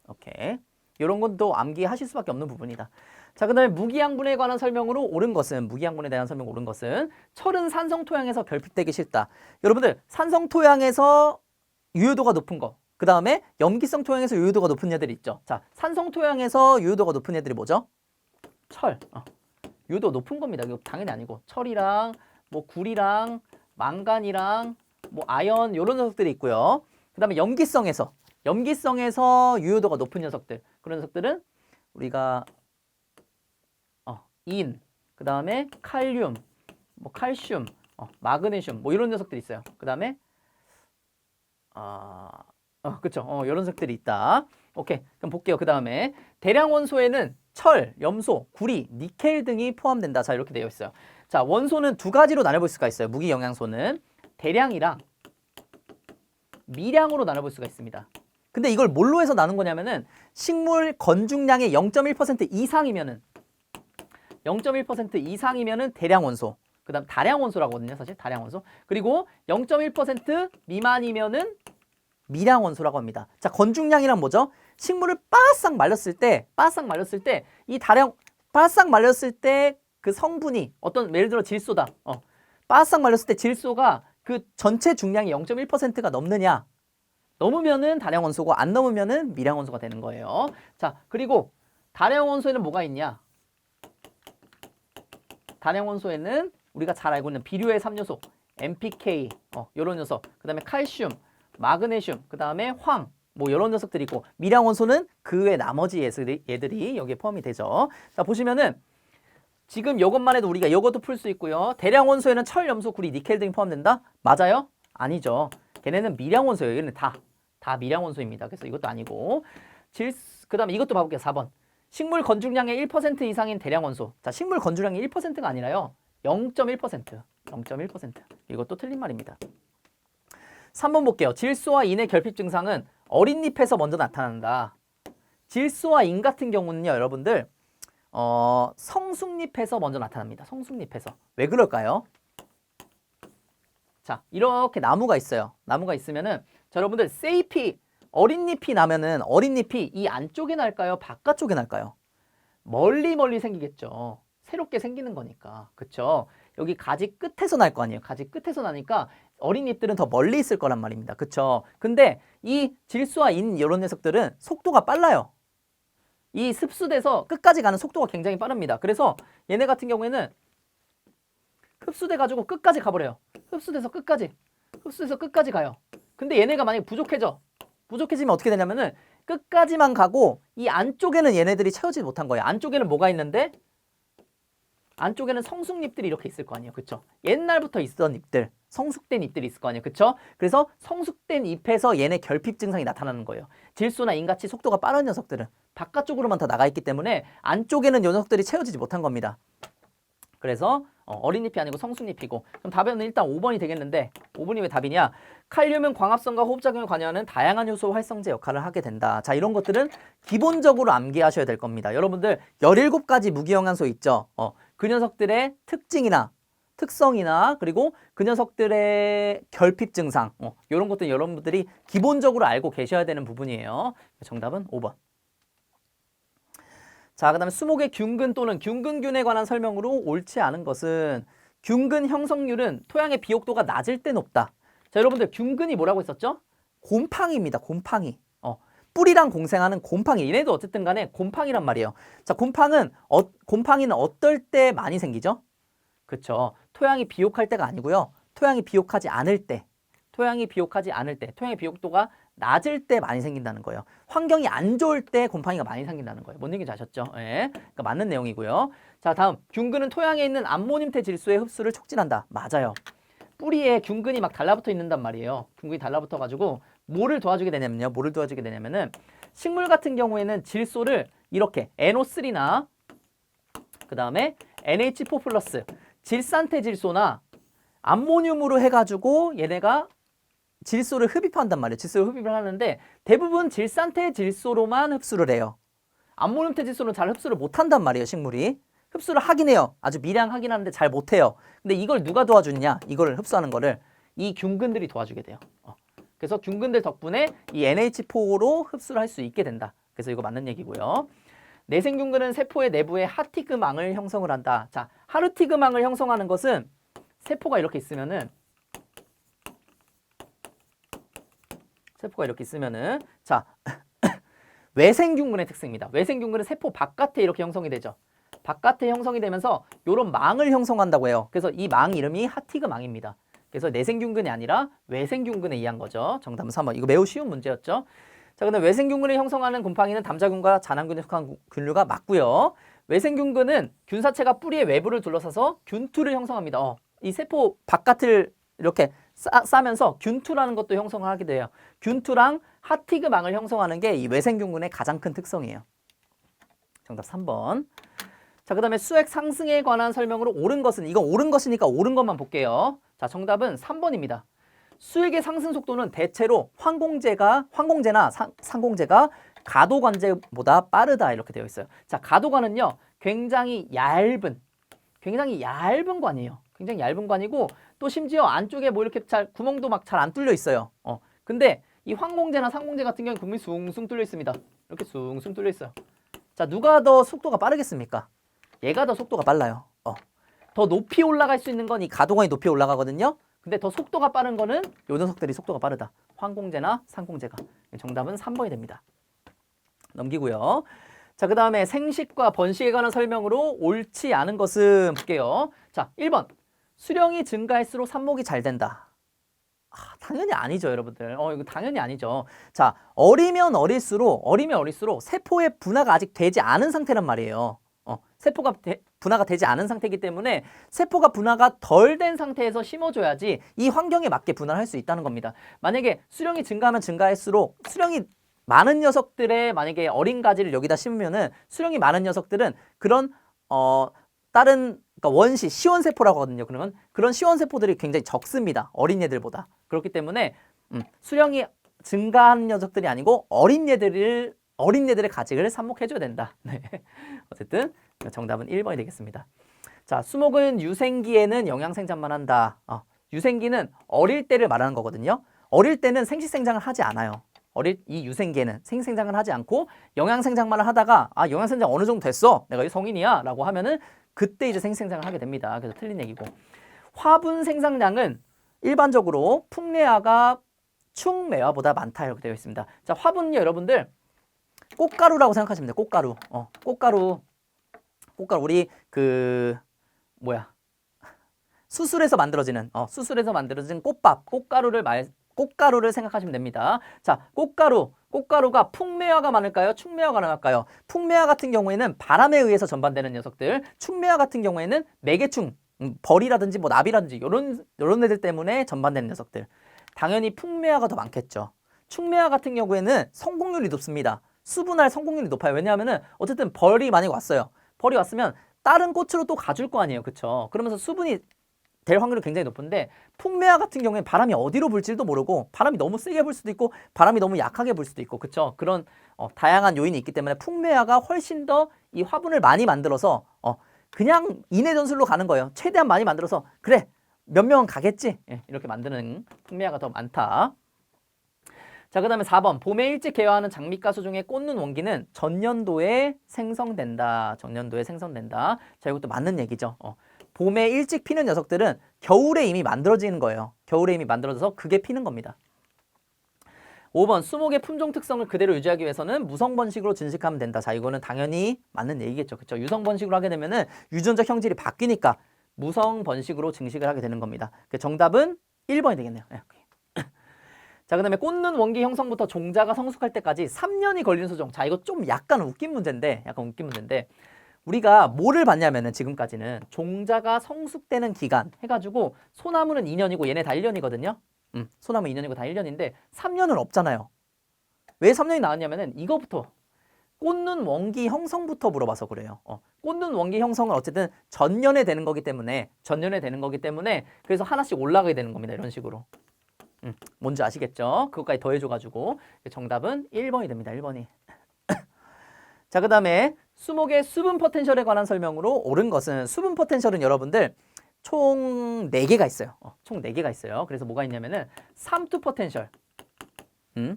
오케이. 이런 것도 암기하실 수밖에 없는 부분이다. 자, 그다음에 무기양분에 관한 설명으로 옳은 것은 철은 산성토양에서 결핍되기 싫다. 여러분들 산성 토양에서 유효도가 높은 거, 그 다음에 염기성 토양에서 유효도가 높은 애들이 있죠. 자, 산성 토양에서 유효도가 높은 애들이 뭐죠? 철. 유효도 높은 겁니다. 이거 당연히 아니고 철이랑 뭐 구리랑 망간이랑 뭐 아연 이런 녀석들이 있고요. 그 다음에 염기성에서 유효도가 높은 녀석들, 그런 녀석들은 우리가 인, 그 다음에 칼륨, 뭐 칼슘, 마그네슘 뭐 이런 녀석들이 있어요. 그 다음에 그쵸. 이런 녀석들이 있다. 오케이. 그럼 볼게요. 그 다음에 대량 원소에는 철, 염소, 구리, 니켈 등이 포함된다. 자, 이렇게 되어 있어요. 자, 원소는 두 가지로 나눠볼 수가 있어요. 무기 영양소는 대량이랑 미량으로 나눠볼 수가 있습니다. 근데 이걸 뭘로 해서 나눈 거냐면은 식물 건중량의 0.1% 이상이면은 0.1% 이상이면은 대량 원소. 그다음 다량 원소라고 하거든요. 사실 다량 원소. 그리고 0.1% 미만이면은 미량 원소라고 합니다. 자, 건중량이란 뭐죠? 식물을 바싹 말렸을 때 이 다량 바싹 말렸을 때 그 성분이 어떤 예를 들어 질소다. 바싹 말렸을 때 질소가 그 전체 중량의 0.1%가 넘느냐? 넘으면은 다량 원소고 안 넘으면은 미량 원소가 되는 거예요. 자, 그리고 다량 원소에는 뭐가 있냐? 다량 원소에는 우리가 잘 알고 있는 비료의 3요소, NPK, 요런 녀석, 그 다음에 칼슘, 마그네슘, 그 다음에 황, 뭐 이런 녀석들이 있고, 미량 원소는 그 외 나머지 얘들이 여기에 포함이 되죠. 자, 보시면은 지금 이것만 해도 우리가 이것도 풀 수 있고요. 대량 원소에는 철, 염소, 구리, 니켈 등이 포함된다? 맞아요? 아니죠. 걔네는 미량 원소예요. 얘는 다 미량 원소입니다. 그래서 이것도 아니고. 그 다음에 이것도 봐볼게요. 4번. 식물 건중량의 1% 이상인 대량 원소. 자, 식물 건중량이 1%가 아니라요. 0.1%. 0.1%. 이것도 틀린 말입니다. 3번 볼게요. 질소와 인의 결핍 증상은 어린 잎에서 먼저 나타난다. 질소와 인 같은 경우는요, 여러분들 성숙잎에서 먼저 나타납니다. 성숙잎에서. 왜 그럴까요? 자, 이렇게 나무가 있어요. 나무가 있으면은 자, 여러분들 세이피 어린 잎이 나면은 어린 잎이 이 안쪽에 날까요? 바깥쪽에 날까요? 멀리 생기겠죠. 새롭게 생기는 거니까. 그쵸? 여기 가지 끝에서 날 거 아니에요. 가지 끝에서 나니까 어린 잎들은 더 멀리 있을 거란 말입니다. 그쵸? 근데 이 질소와 인 이런 녀석들은 속도가 빨라요. 이 흡수돼서 끝까지 가는 속도가 굉장히 빠릅니다. 그래서 얘네 같은 경우에는 흡수돼 가지고 끝까지 가버려요. 흡수돼서 끝까지 가요. 근데 얘네가 만약에 부족해지면 어떻게 되냐면은 끝까지만 가고 이 안쪽에는 얘네들이 채워지지 못한 거예요. 안쪽에는 뭐가 있는데? 안쪽에는 성숙잎들이 이렇게 있을 거 아니에요. 그쵸? 옛날부터 있던 잎들, 성숙된 잎들이 있을 거 아니에요. 그쵸? 그래서 성숙된 잎에서 얘네 결핍 증상이 나타나는 거예요. 질소나 인같이 속도가 빠른 녀석들은 바깥쪽으로만 다 나가 있기 때문에 안쪽에는 녀석들이 채워지지 못한 겁니다. 그래서 어린 잎이 아니고 성숙잎이고, 그럼 답은 일단 5번이 되겠는데 5번이 왜 답이냐? 칼륨은 광합성과 호흡작용에 관여하는 다양한 요소 활성제 역할을 하게 된다. 자, 이런 것들은 기본적으로 암기하셔야 될 겁니다. 여러분들 17가지 무기영양소 있죠? 그 녀석들의 특징이나 특성이나 그리고 그 녀석들의 결핍 증상 이런 것들 여러분들이 기본적으로 알고 계셔야 되는 부분이에요. 정답은 5번. 자, 그 다음에 수목의 균근 또는 균근균에 관한 설명으로 옳지 않은 것은 균근 형성률은 토양의 비옥도가 낮을 때 높다. 자, 여러분들 균근이 뭐라고 했었죠? 곰팡이입니다. 곰팡이. 뿌리랑 공생하는 곰팡이. 얘네도 어쨌든 간에 곰팡이란 말이에요. 자, 곰팡이는 어떨 때 많이 생기죠? 그쵸. 토양이 비옥할 때가 아니고요. 토양이 비옥하지 않을 때. 토양의 비옥도가 낮을 때 많이 생긴다는 거예요. 환경이 안 좋을 때 곰팡이가 많이 생긴다는 거예요. 뭔 얘기인지 아셨죠? 예. 그러니까 맞는 내용이고요. 자, 다음. 균근은 토양에 있는 암모늄태 질소의 흡수를 촉진한다. 맞아요. 뿌리에 균근이 막 달라붙어 있는단 말이에요. 균근이 달라붙어가지고 뭐를 도와주게 되냐면은 식물 같은 경우에는 질소를 이렇게 NO3나 그 다음에 NH4 플러스 질산태 질소나 암모늄으로 해가지고 얘네가 질소를 흡입한단 말이에요. 질소를 흡입을 하는데 대부분 질산태 질소로만 흡수를 해요. 암모늄태 질소는 잘 흡수를 못한단 말이에요. 식물이. 흡수를 하긴 해요. 아주 미량하긴 하는데 잘 못해요. 근데 이걸 누가 도와주느냐? 이걸 흡수하는 거를 이 균근들이 도와주게 돼요. 그래서 균근들 덕분에 이 NH4로 흡수를 할 수 있게 된다. 그래서 이거 맞는 얘기고요. 내생균근은 세포의 내부에 하티그망을 형성을 한다. 자, 하르티그망을 형성하는 것은 세포가 이렇게 있으면은 자, 외생균근의 특징입니다. 외생균근은 세포 바깥에 이렇게 형성이 되죠. 바깥에 형성이 되면서 이런 망을 형성한다고 해요. 그래서 이 망 이름이 하티그망입니다. 그래서 내생균근이 아니라 외생균근에 의한 거죠. 정답은 3번. 이거 매우 쉬운 문제였죠. 자, 근데 외생균근을 형성하는 곰팡이는 담자균과 잔황균에 속한 균류가 맞고요. 외생균근은 균사체가 뿌리의 외부를 둘러싸서 균투를 형성합니다. 이 세포 바깥을 이렇게 싸면서 균투라는 것도 형성을 하게 돼요. 균투랑 하티그망을 형성하는 게 이 외생균군의 가장 큰 특성이에요. 정답 3번. 자, 그 다음에 수액 상승에 관한 설명으로 옳은 것은, 이건 옳은 것이니까 옳은 것만 볼게요. 자, 정답은 3번입니다. 수액의 상승 속도는 대체로 항공제나 상공제가 가도관제보다 빠르다 이렇게 되어 있어요. 자, 가도관은요 굉장히 얇은 관이에요. 굉장히 얇은 관이고 또 심지어 안쪽에 뭐 이렇게 구멍도 막 잘 안 뚫려 있어요. 근데 이 항공제나 상공제 같은 경우는 구멍이 숭숭 뚫려 있습니다. 이렇게 숭숭 뚫려 있어요. 자, 누가 더 속도가 빠르겠습니까? 얘가 더 속도가 빨라요. 더 높이 올라갈 수 있는 건 이 가도관이 높이 올라가거든요. 근데 더 속도가 빠른 거는 요 녀석들이 속도가 빠르다. 항공제나 상공제가. 정답은 3번이 됩니다. 넘기고요. 자, 그 다음에 생식과 번식에 관한 설명으로 옳지 않은 것은 볼게요. 자, 1번. 수령이 증가할수록 삽목이 잘 된다. 당연히 아니죠, 여러분들. 이거 당연히 아니죠. 자, 어리면 어릴수록 세포의 분화가 아직 되지 않은 상태란 말이에요. 세포가 분화가 되지 않은 상태이기 때문에 세포가 분화가 덜 된 상태에서 심어줘야지 이 환경에 맞게 분화를 할 수 있다는 겁니다. 만약에 수령이 증가하면 증가할수록 수령이 많은 녀석들의 만약에 어린 가지를 여기다 심으면은 수령이 많은 녀석들은 그런 다른 그러니까 원시 시원세포라고 하거든요. 그러면 그런 시원세포들이 굉장히 적습니다. 어린 얘들보다. 그렇기 때문에 수령이 증가한 녀석들이 아니고 어린 얘들의 가직을 삽목해줘야 된다. 네. 어쨌든 정답은 1번이 되겠습니다. 자, 수목은 유생기에는 영양생장만 한다. 유생기는 어릴 때를 말하는 거거든요. 어릴 때는 생식생장을 하지 않아요. 이 유생기에는 생식생장을 하지 않고 영양생장만 하다가 영양생장 어느 정도 됐어. 내가 성인이야 라고 하면은 그때 이제 생식생장을 하게 됩니다. 그래서 틀린 얘기고. 화분 생산량은 일반적으로 풍내화가 충매화보다 많다 이렇게 되어 있습니다. 자, 화분은요 여러분들 꽃가루라고 생각하시면 돼요. 꽃가루. 꽃가루 우리 수술에서 만들어지는 꽃가루를 생각하시면 됩니다. 자, 꽃가루가 풍매화가 많을까요? 충매화가 많을까요? 풍매화 같은 경우에는 바람에 의해서 전반되는 녀석들, 충매화 같은 경우에는 매개충, 벌이라든지 뭐 나비라든지 이런 애들 때문에 전반되는 녀석들. 당연히 풍매화가 더 많겠죠. 충매화 같은 경우에는 성공률이 높습니다. 수분할 성공률이 높아요. 왜냐하면은 어쨌든 벌이 만약에 왔어요. 벌이 왔으면 다른 꽃으로 또 가줄 거 아니에요. 그쵸? 그러면서 수분이 될 확률이 굉장히 높은데 풍매화 같은 경우에는 바람이 어디로 불지도 모르고 바람이 너무 세게 불 수도 있고 바람이 너무 약하게 불 수도 있고 그쵸? 그런 다양한 요인이 있기 때문에 풍매화가 훨씬 더 이 화분을 많이 만들어서 그냥 인해 전술로 가는 거예요. 최대한 많이 만들어서 그래 몇 명은 가겠지 이렇게 만드는 풍매화가 더 많다. 자, 그 다음에 4번 봄에 일찍 개화하는 장미가수 중에 꽂는 원기는 전년도에 생성된다. 자, 이것도 맞는 얘기죠. 봄에 일찍 피는 녀석들은 겨울에 이미 만들어지는 거예요. 겨울에 이미 만들어져서 그게 피는 겁니다. 5번 수목의 품종 특성을 그대로 유지하기 위해서는 무성번식으로 증식하면 된다. 자, 이거는 당연히 맞는 얘기겠죠. 그렇죠? 유성번식으로 하게 되면은 유전적 형질이 바뀌니까 무성번식으로 증식을 하게 되는 겁니다. 정답은 1번이 되겠네요. 자, 그 다음에 꽂는 원기 형성부터 종자가 성숙할 때까지 3년이 걸리는 소종. 자, 이거 좀 약간 웃긴 문제인데 우리가 뭐를 봤냐면은 지금까지는 종자가 성숙되는 기간 해가지고 소나무는 2년이고 얘네 다 1년이거든요. 소나무 2년이고 다 1년인데 3년은 없잖아요. 왜 3년이 나왔냐면은 이거부터 꽂는 원기 형성부터 물어봐서 그래요. 꽂는 원기 형성은 어쨌든 전년에 되는 거기 때문에 그래서 하나씩 올라가게 되는 겁니다. 이런 식으로. 뭔지 아시겠죠? 그것까지 더해줘가지고 정답은 1번이 됩니다. 1번이. 자, 그 다음에 수목의 수분 포텐셜에 관한 설명으로 옳은 것은 수분 포텐셜은 여러분들 총 4개가 있어요. 총 4개가 있어요. 그래서 뭐가 있냐면은 삼투 포텐셜.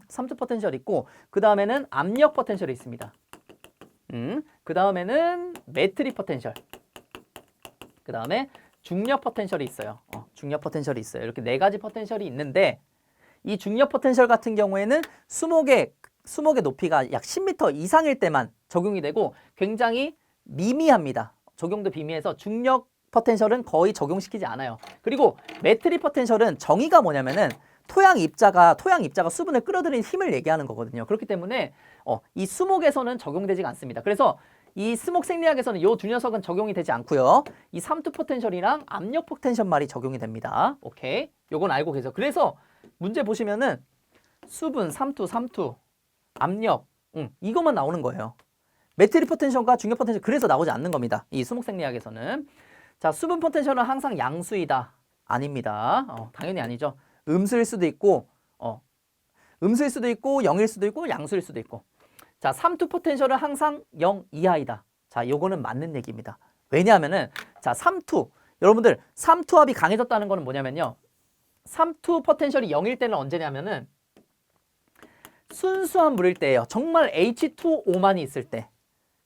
삼투 포텐셜 있고 그 다음에는 압력 포텐셜이 있습니다. 그 다음에는 매트릭 포텐셜. 그 다음에 중력 포텐셜이 있어요. 중력 포텐셜이 있어요. 이렇게 4가지 포텐셜이 있는데 이 중력 포텐셜 같은 경우에는 수목의 높이가 약 10m 이상일 때만 적용이 되고 굉장히 미미합니다. 적용도 미미해서 중력 포텐셜은 거의 적용시키지 않아요. 그리고 매트릭 포텐셜은 정의가 뭐냐면은 토양 입자가 수분을 끌어들이는 힘을 얘기하는 거거든요. 그렇기 때문에 이 수목에서는 적용되지가 않습니다. 그래서 이 스목 생리학에서는 요 두 녀석은 적용이 되지 않고요. 이 삼투 포텐셜이랑 압력 포텐셜 말이 적용이 됩니다. 오케이. 요건 알고 계세요. 그래서 문제 보시면은 수분, 삼투, 압력, 이것만 나오는 거예요. 매트릭 포텐셜과 중력 포텐셜 그래서 나오지 않는 겁니다. 이 수목 생리학에서는. 자, 수분 포텐셜은 항상 양수이다. 아닙니다. 당연히 아니죠. 음수일 수도 있고, 음수일 수도 있고, 0일 수도 있고, 양수일 수도 있고. 자, 삼투 포텐셜은 항상 0 이하이다. 자, 요거는 맞는 얘기입니다. 왜냐하면은, 자, 삼투. 여러분들, 삼투압이 강해졌다는 거는 뭐냐면요. 삼투 포텐셜이 0일 때는 언제냐면은, 순수한 물일 때예요. 정말 H2O만이 있을 때.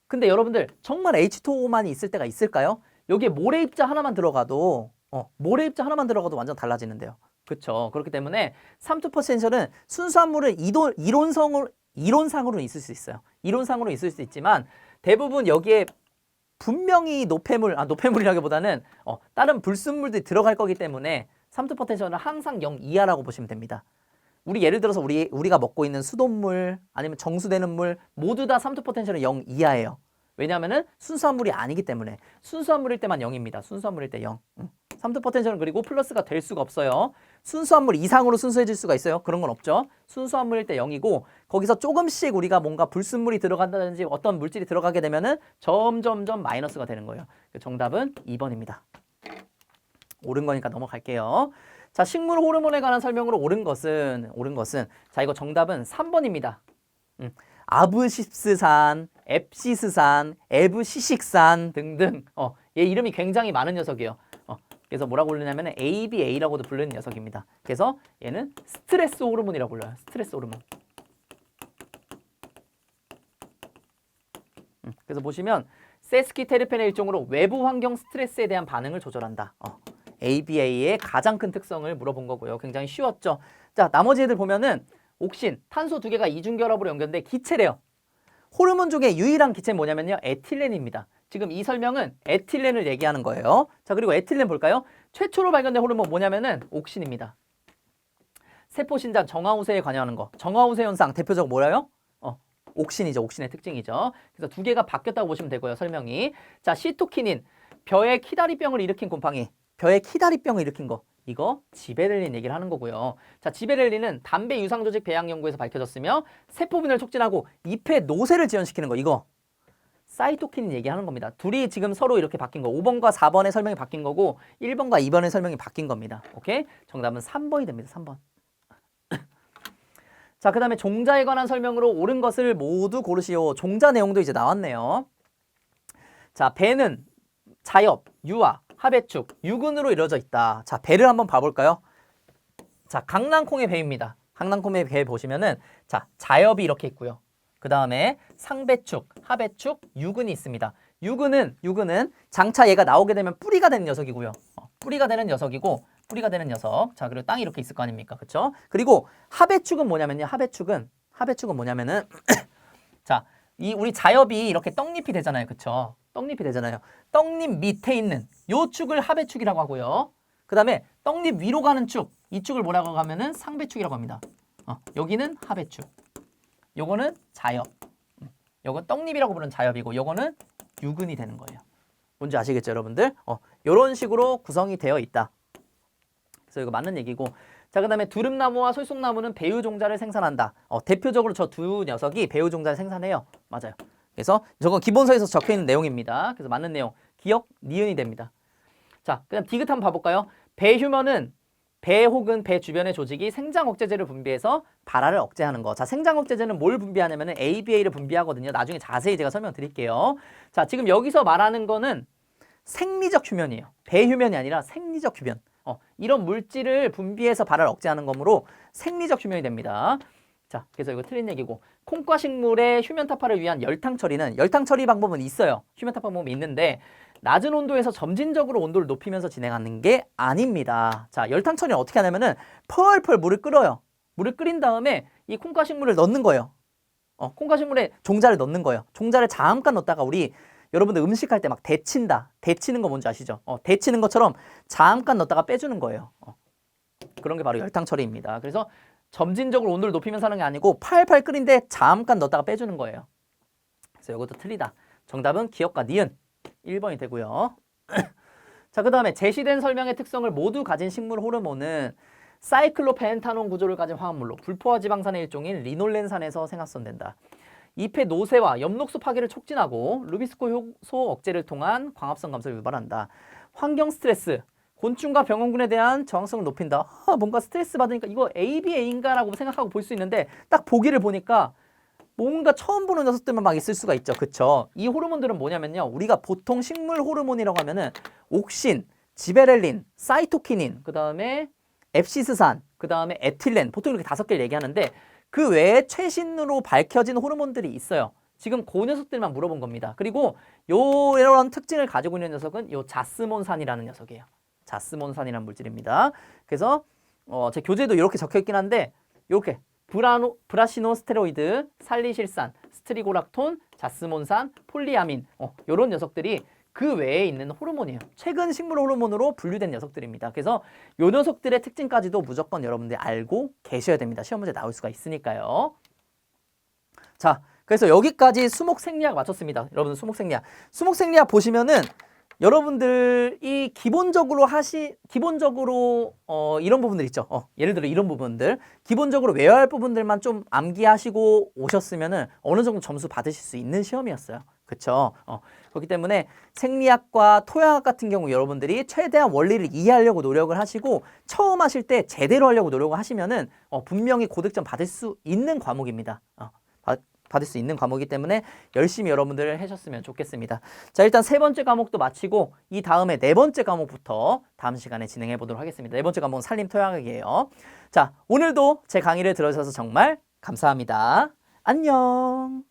근데 여러분들, 정말 H2O만이 있을 때가 있을까요? 여기에 모래 입자 하나만 들어가도, 모래 입자 하나만 들어가도 완전 달라지는데요. 그렇죠. 그렇기 때문에 삼투 포텐셜은 순수한 물은 이론상으로는 있을 수 있어요. 이론상으로 있을 수 있지만 대부분 여기에 분명히 노폐물이라기보다는 다른 불순물들이 들어갈 거기 때문에 삼투 포텐셜은 항상 0 이하라고 보시면 됩니다. 우리 예를 들어서 우리가 먹고 있는 수돗물 아니면 정수되는 물 모두 다 삼투 포텐셜은 0 이하예요. 왜냐하면은 순수한 물이 아니기 때문에 순수한 물일 때만 0입니다. 순수한 물일 때 0. 삼투 포텐셜은 그리고 플러스가 될 수가 없어요. 순수한 물 이상으로 순수해질 수가 있어요. 그런 건 없죠. 순수한 물일 때 0이고 거기서 조금씩 우리가 뭔가 불순물이 들어간다든지 어떤 물질이 들어가게 되면은 점점점 마이너스가 되는 거예요. 정답은 2번입니다. 옳은 거니까 넘어갈게요. 자, 식물 호르몬에 관한 설명으로 옳은 것은 자, 이거 정답은 3번입니다. 아브십스산, 앱시스산, 에브시식산 등등 얘 이름이 굉장히 많은 녀석이에요. 그래서 뭐라고 부르냐면 ABA라고도 부르는 녀석입니다. 그래서 얘는 스트레스 호르몬이라고 불러요. 스트레스 호르몬. 그래서 보시면 세스키테르펜의 일종으로 외부 환경 스트레스에 대한 반응을 조절한다. ABA의 가장 큰 특성을 물어본 거고요. 굉장히 쉬웠죠. 자, 나머지 애들 보면은 옥신, 탄소 두 개가 이중결합으로 연결돼 기체래요. 호르몬 중에 유일한 기체는 뭐냐면요. 에틸렌입니다. 지금 이 설명은 에틸렌을 얘기하는 거예요. 자, 그리고 에틸렌 볼까요? 최초로 발견된 호르몬 뭐냐면은 옥신입니다. 세포신장 정화우세에 관여하는 거. 정화우세 현상 대표적으로 뭐예요? 옥신이죠. 옥신의 특징이죠. 그래서 두 개가 바뀌었다고 보시면 되고요. 설명이. 자, 시토키닌, 벼의 키다리병을 일으킨 곰팡이. 벼의 키다리병을 일으킨 거. 이거 지베렐린 얘기를 하는 거고요. 자, 지베렐린은 담배 유상 조직 배양 연구에서 밝혀졌으며 세포분해를 촉진하고 잎의 노쇠를 지연시키는 거. 이거 사이토키닌 얘기하는 겁니다. 둘이 지금 서로 이렇게 바뀐 거. 5번과 4번의 설명이 바뀐 거고 1번과 2번의 설명이 바뀐 겁니다. 오케이? 정답은 3번이 됩니다. 3번. 자, 그 다음에 종자에 관한 설명으로 옳은 것을 모두 고르시오. 종자 내용도 이제 나왔네요. 자, 배는 자엽, 유화, 합해축, 유근으로 이루어져 있다. 자, 배를 한번 봐볼까요? 자, 강낭콩의 배입니다. 강낭콩의 배 보시면은 자, 자엽이 이렇게 있고요. 그 다음에 상배축, 합해축, 유근이 있습니다. 유근은 장차 얘가 나오게 되면 뿌리가 되는 녀석이고요. 뿌리가 되는 녀석이고 뿌리가 되는 녀석. 자, 그리고 땅이 이렇게 있을 거 아닙니까? 그렇죠? 그리고 합해축은 뭐냐면요. 합해축은 뭐냐면은 자, 이 우리 자엽이 이렇게 떡잎이 되잖아요. 그렇죠? 떡잎이 되잖아요. 떡잎 밑에 있는 요 축을 합해축이라고 하고요. 그 다음에 떡잎 위로 가는 축, 이 축을 뭐라고 하면은 상배축이라고 합니다. 여기는 합해축. 요거는 자엽. 요건 떡잎이라고 부르는 자엽이고 요거는 유근이 되는 거예요. 뭔지 아시겠죠, 여러분들? 요런 식으로 구성이 되어 있다. 그래서 이거 맞는 얘기고. 자, 그 다음에 두릅나무와 솔송나무는 배유종자를 생산한다. 대표적으로 저 두 녀석이 배유종자를 생산해요. 맞아요. 그래서 저건 기본서에서 적혀있는 내용입니다. 그래서 맞는 내용. 기억, 니은이 됩니다. 자, 그 다음 디귿 한번 봐볼까요? 배휴먼은 배 혹은 배 주변의 조직이 생장 억제제를 분비해서 발화를 억제하는 거. 자, 생장 억제제는 뭘 분비하냐면은 ABA를 분비하거든요. 나중에 자세히 제가 설명드릴게요. 자, 지금 여기서 말하는 거는 생리적 휴면이에요. 배휴면이 아니라 생리적 휴면. 이런 물질을 분비해서 발화를 억제하는 거므로 생리적 휴면이 됩니다. 자, 그래서 이거 틀린 얘기고. 콩과 식물의 휴면 타파를 위한 열탕 처리는 열탕 처리 방법은 있어요. 휴면 타파 방법이 있는데 낮은 온도에서 점진적으로 온도를 높이면서 진행하는 게 아닙니다. 자, 열탕 처리는 어떻게 하냐면은 펄펄 물을 끓여요. 물을 끓인 다음에 이 콩과 식물을 넣는 거예요. 콩과 식물에 종자를 넣는 거예요. 종자를 잠깐 넣었다가 우리 여러분들 음식할 때 막 데친다. 데치는 거 뭔지 아시죠? 데치는 것처럼 잠깐 넣었다가 빼주는 거예요. 그런 게 바로 열탕 처리입니다. 그래서 점진적으로 온도를 높이면서 하는 게 아니고 팔팔 끓인데 잠깐 넣었다가 빼주는 거예요. 그래서 이것도 틀리다. 정답은 기억과 니은 1번이 되고요. 자, 그 다음에 제시된 설명의 특성을 모두 가진 식물 호르몬은 사이클로펜타논 구조를 가진 화합물로 불포화 지방산의 일종인 리놀렌산에서 생합선된다. 잎의 노쇠와 엽록소 파괴를 촉진하고 루비스코 효소 억제를 통한 광합성 감소를 유발한다. 환경 스트레스, 곤충과 병원군에 대한 저항성을 높인다. 뭔가 스트레스 받으니까 이거 ABA인가 라고 생각하고 볼 수 있는데 딱 보기를 보니까 뭔가 처음 보는 녀석들만 막 있을 수가 있죠. 그쵸? 이 호르몬들은 뭐냐면요. 우리가 보통 식물 호르몬이라고 하면은 옥신, 지베렐린, 사이토키닌, 그 다음에 앱시스산, 그 다음에 에틸렌, 보통 이렇게 5개를 얘기하는데 그 외에 최신으로 밝혀진 호르몬들이 있어요. 지금 그 녀석들만 물어본 겁니다. 그리고 이런 특징을 가지고 있는 녀석은 요 자스몬산이라는 녀석이에요. 자스몬산이라는 물질입니다. 그래서 제 교재도 이렇게 적혀 있긴 한데 이렇게 브라시노스테로이드, 살리실산, 스트리고락톤, 자스몬산, 폴리아민 이런 녀석들이 그 외에 있는 호르몬이에요. 최근 식물 호르몬으로 분류된 녀석들입니다. 그래서 이 녀석들의 특징까지도 무조건 여러분들이 알고 계셔야 됩니다. 시험 문제 나올 수가 있으니까요. 자, 그래서 여기까지 수목생리학 마쳤습니다. 여러분 수목생리학. 수목생리학 보시면은 여러분들이 기본적으로 이런 부분들 있죠. 예를 들어 이런 부분들 기본적으로 외워야 할 부분들만 좀 암기하시고 오셨으면은 어느 정도 점수 받으실 수 있는 시험이었어요. 그쵸? 그렇기 때문에 생리학과 토양학 같은 경우 여러분들이 최대한 원리를 이해하려고 노력을 하시고 처음 하실 때 제대로 하려고 노력을 하시면은 분명히 고득점 받을 수 있는 과목입니다. 받을 수 있는 과목이기 때문에 열심히 여러분들 하셨으면 좋겠습니다. 자, 일단 3번째 과목도 마치고 이 다음에 4번째 과목부터 다음 시간에 진행해 보도록 하겠습니다. 4번째 과목은 산림토양학이에요. 자, 오늘도 제 강의를 들어주셔서 정말 감사합니다. 안녕.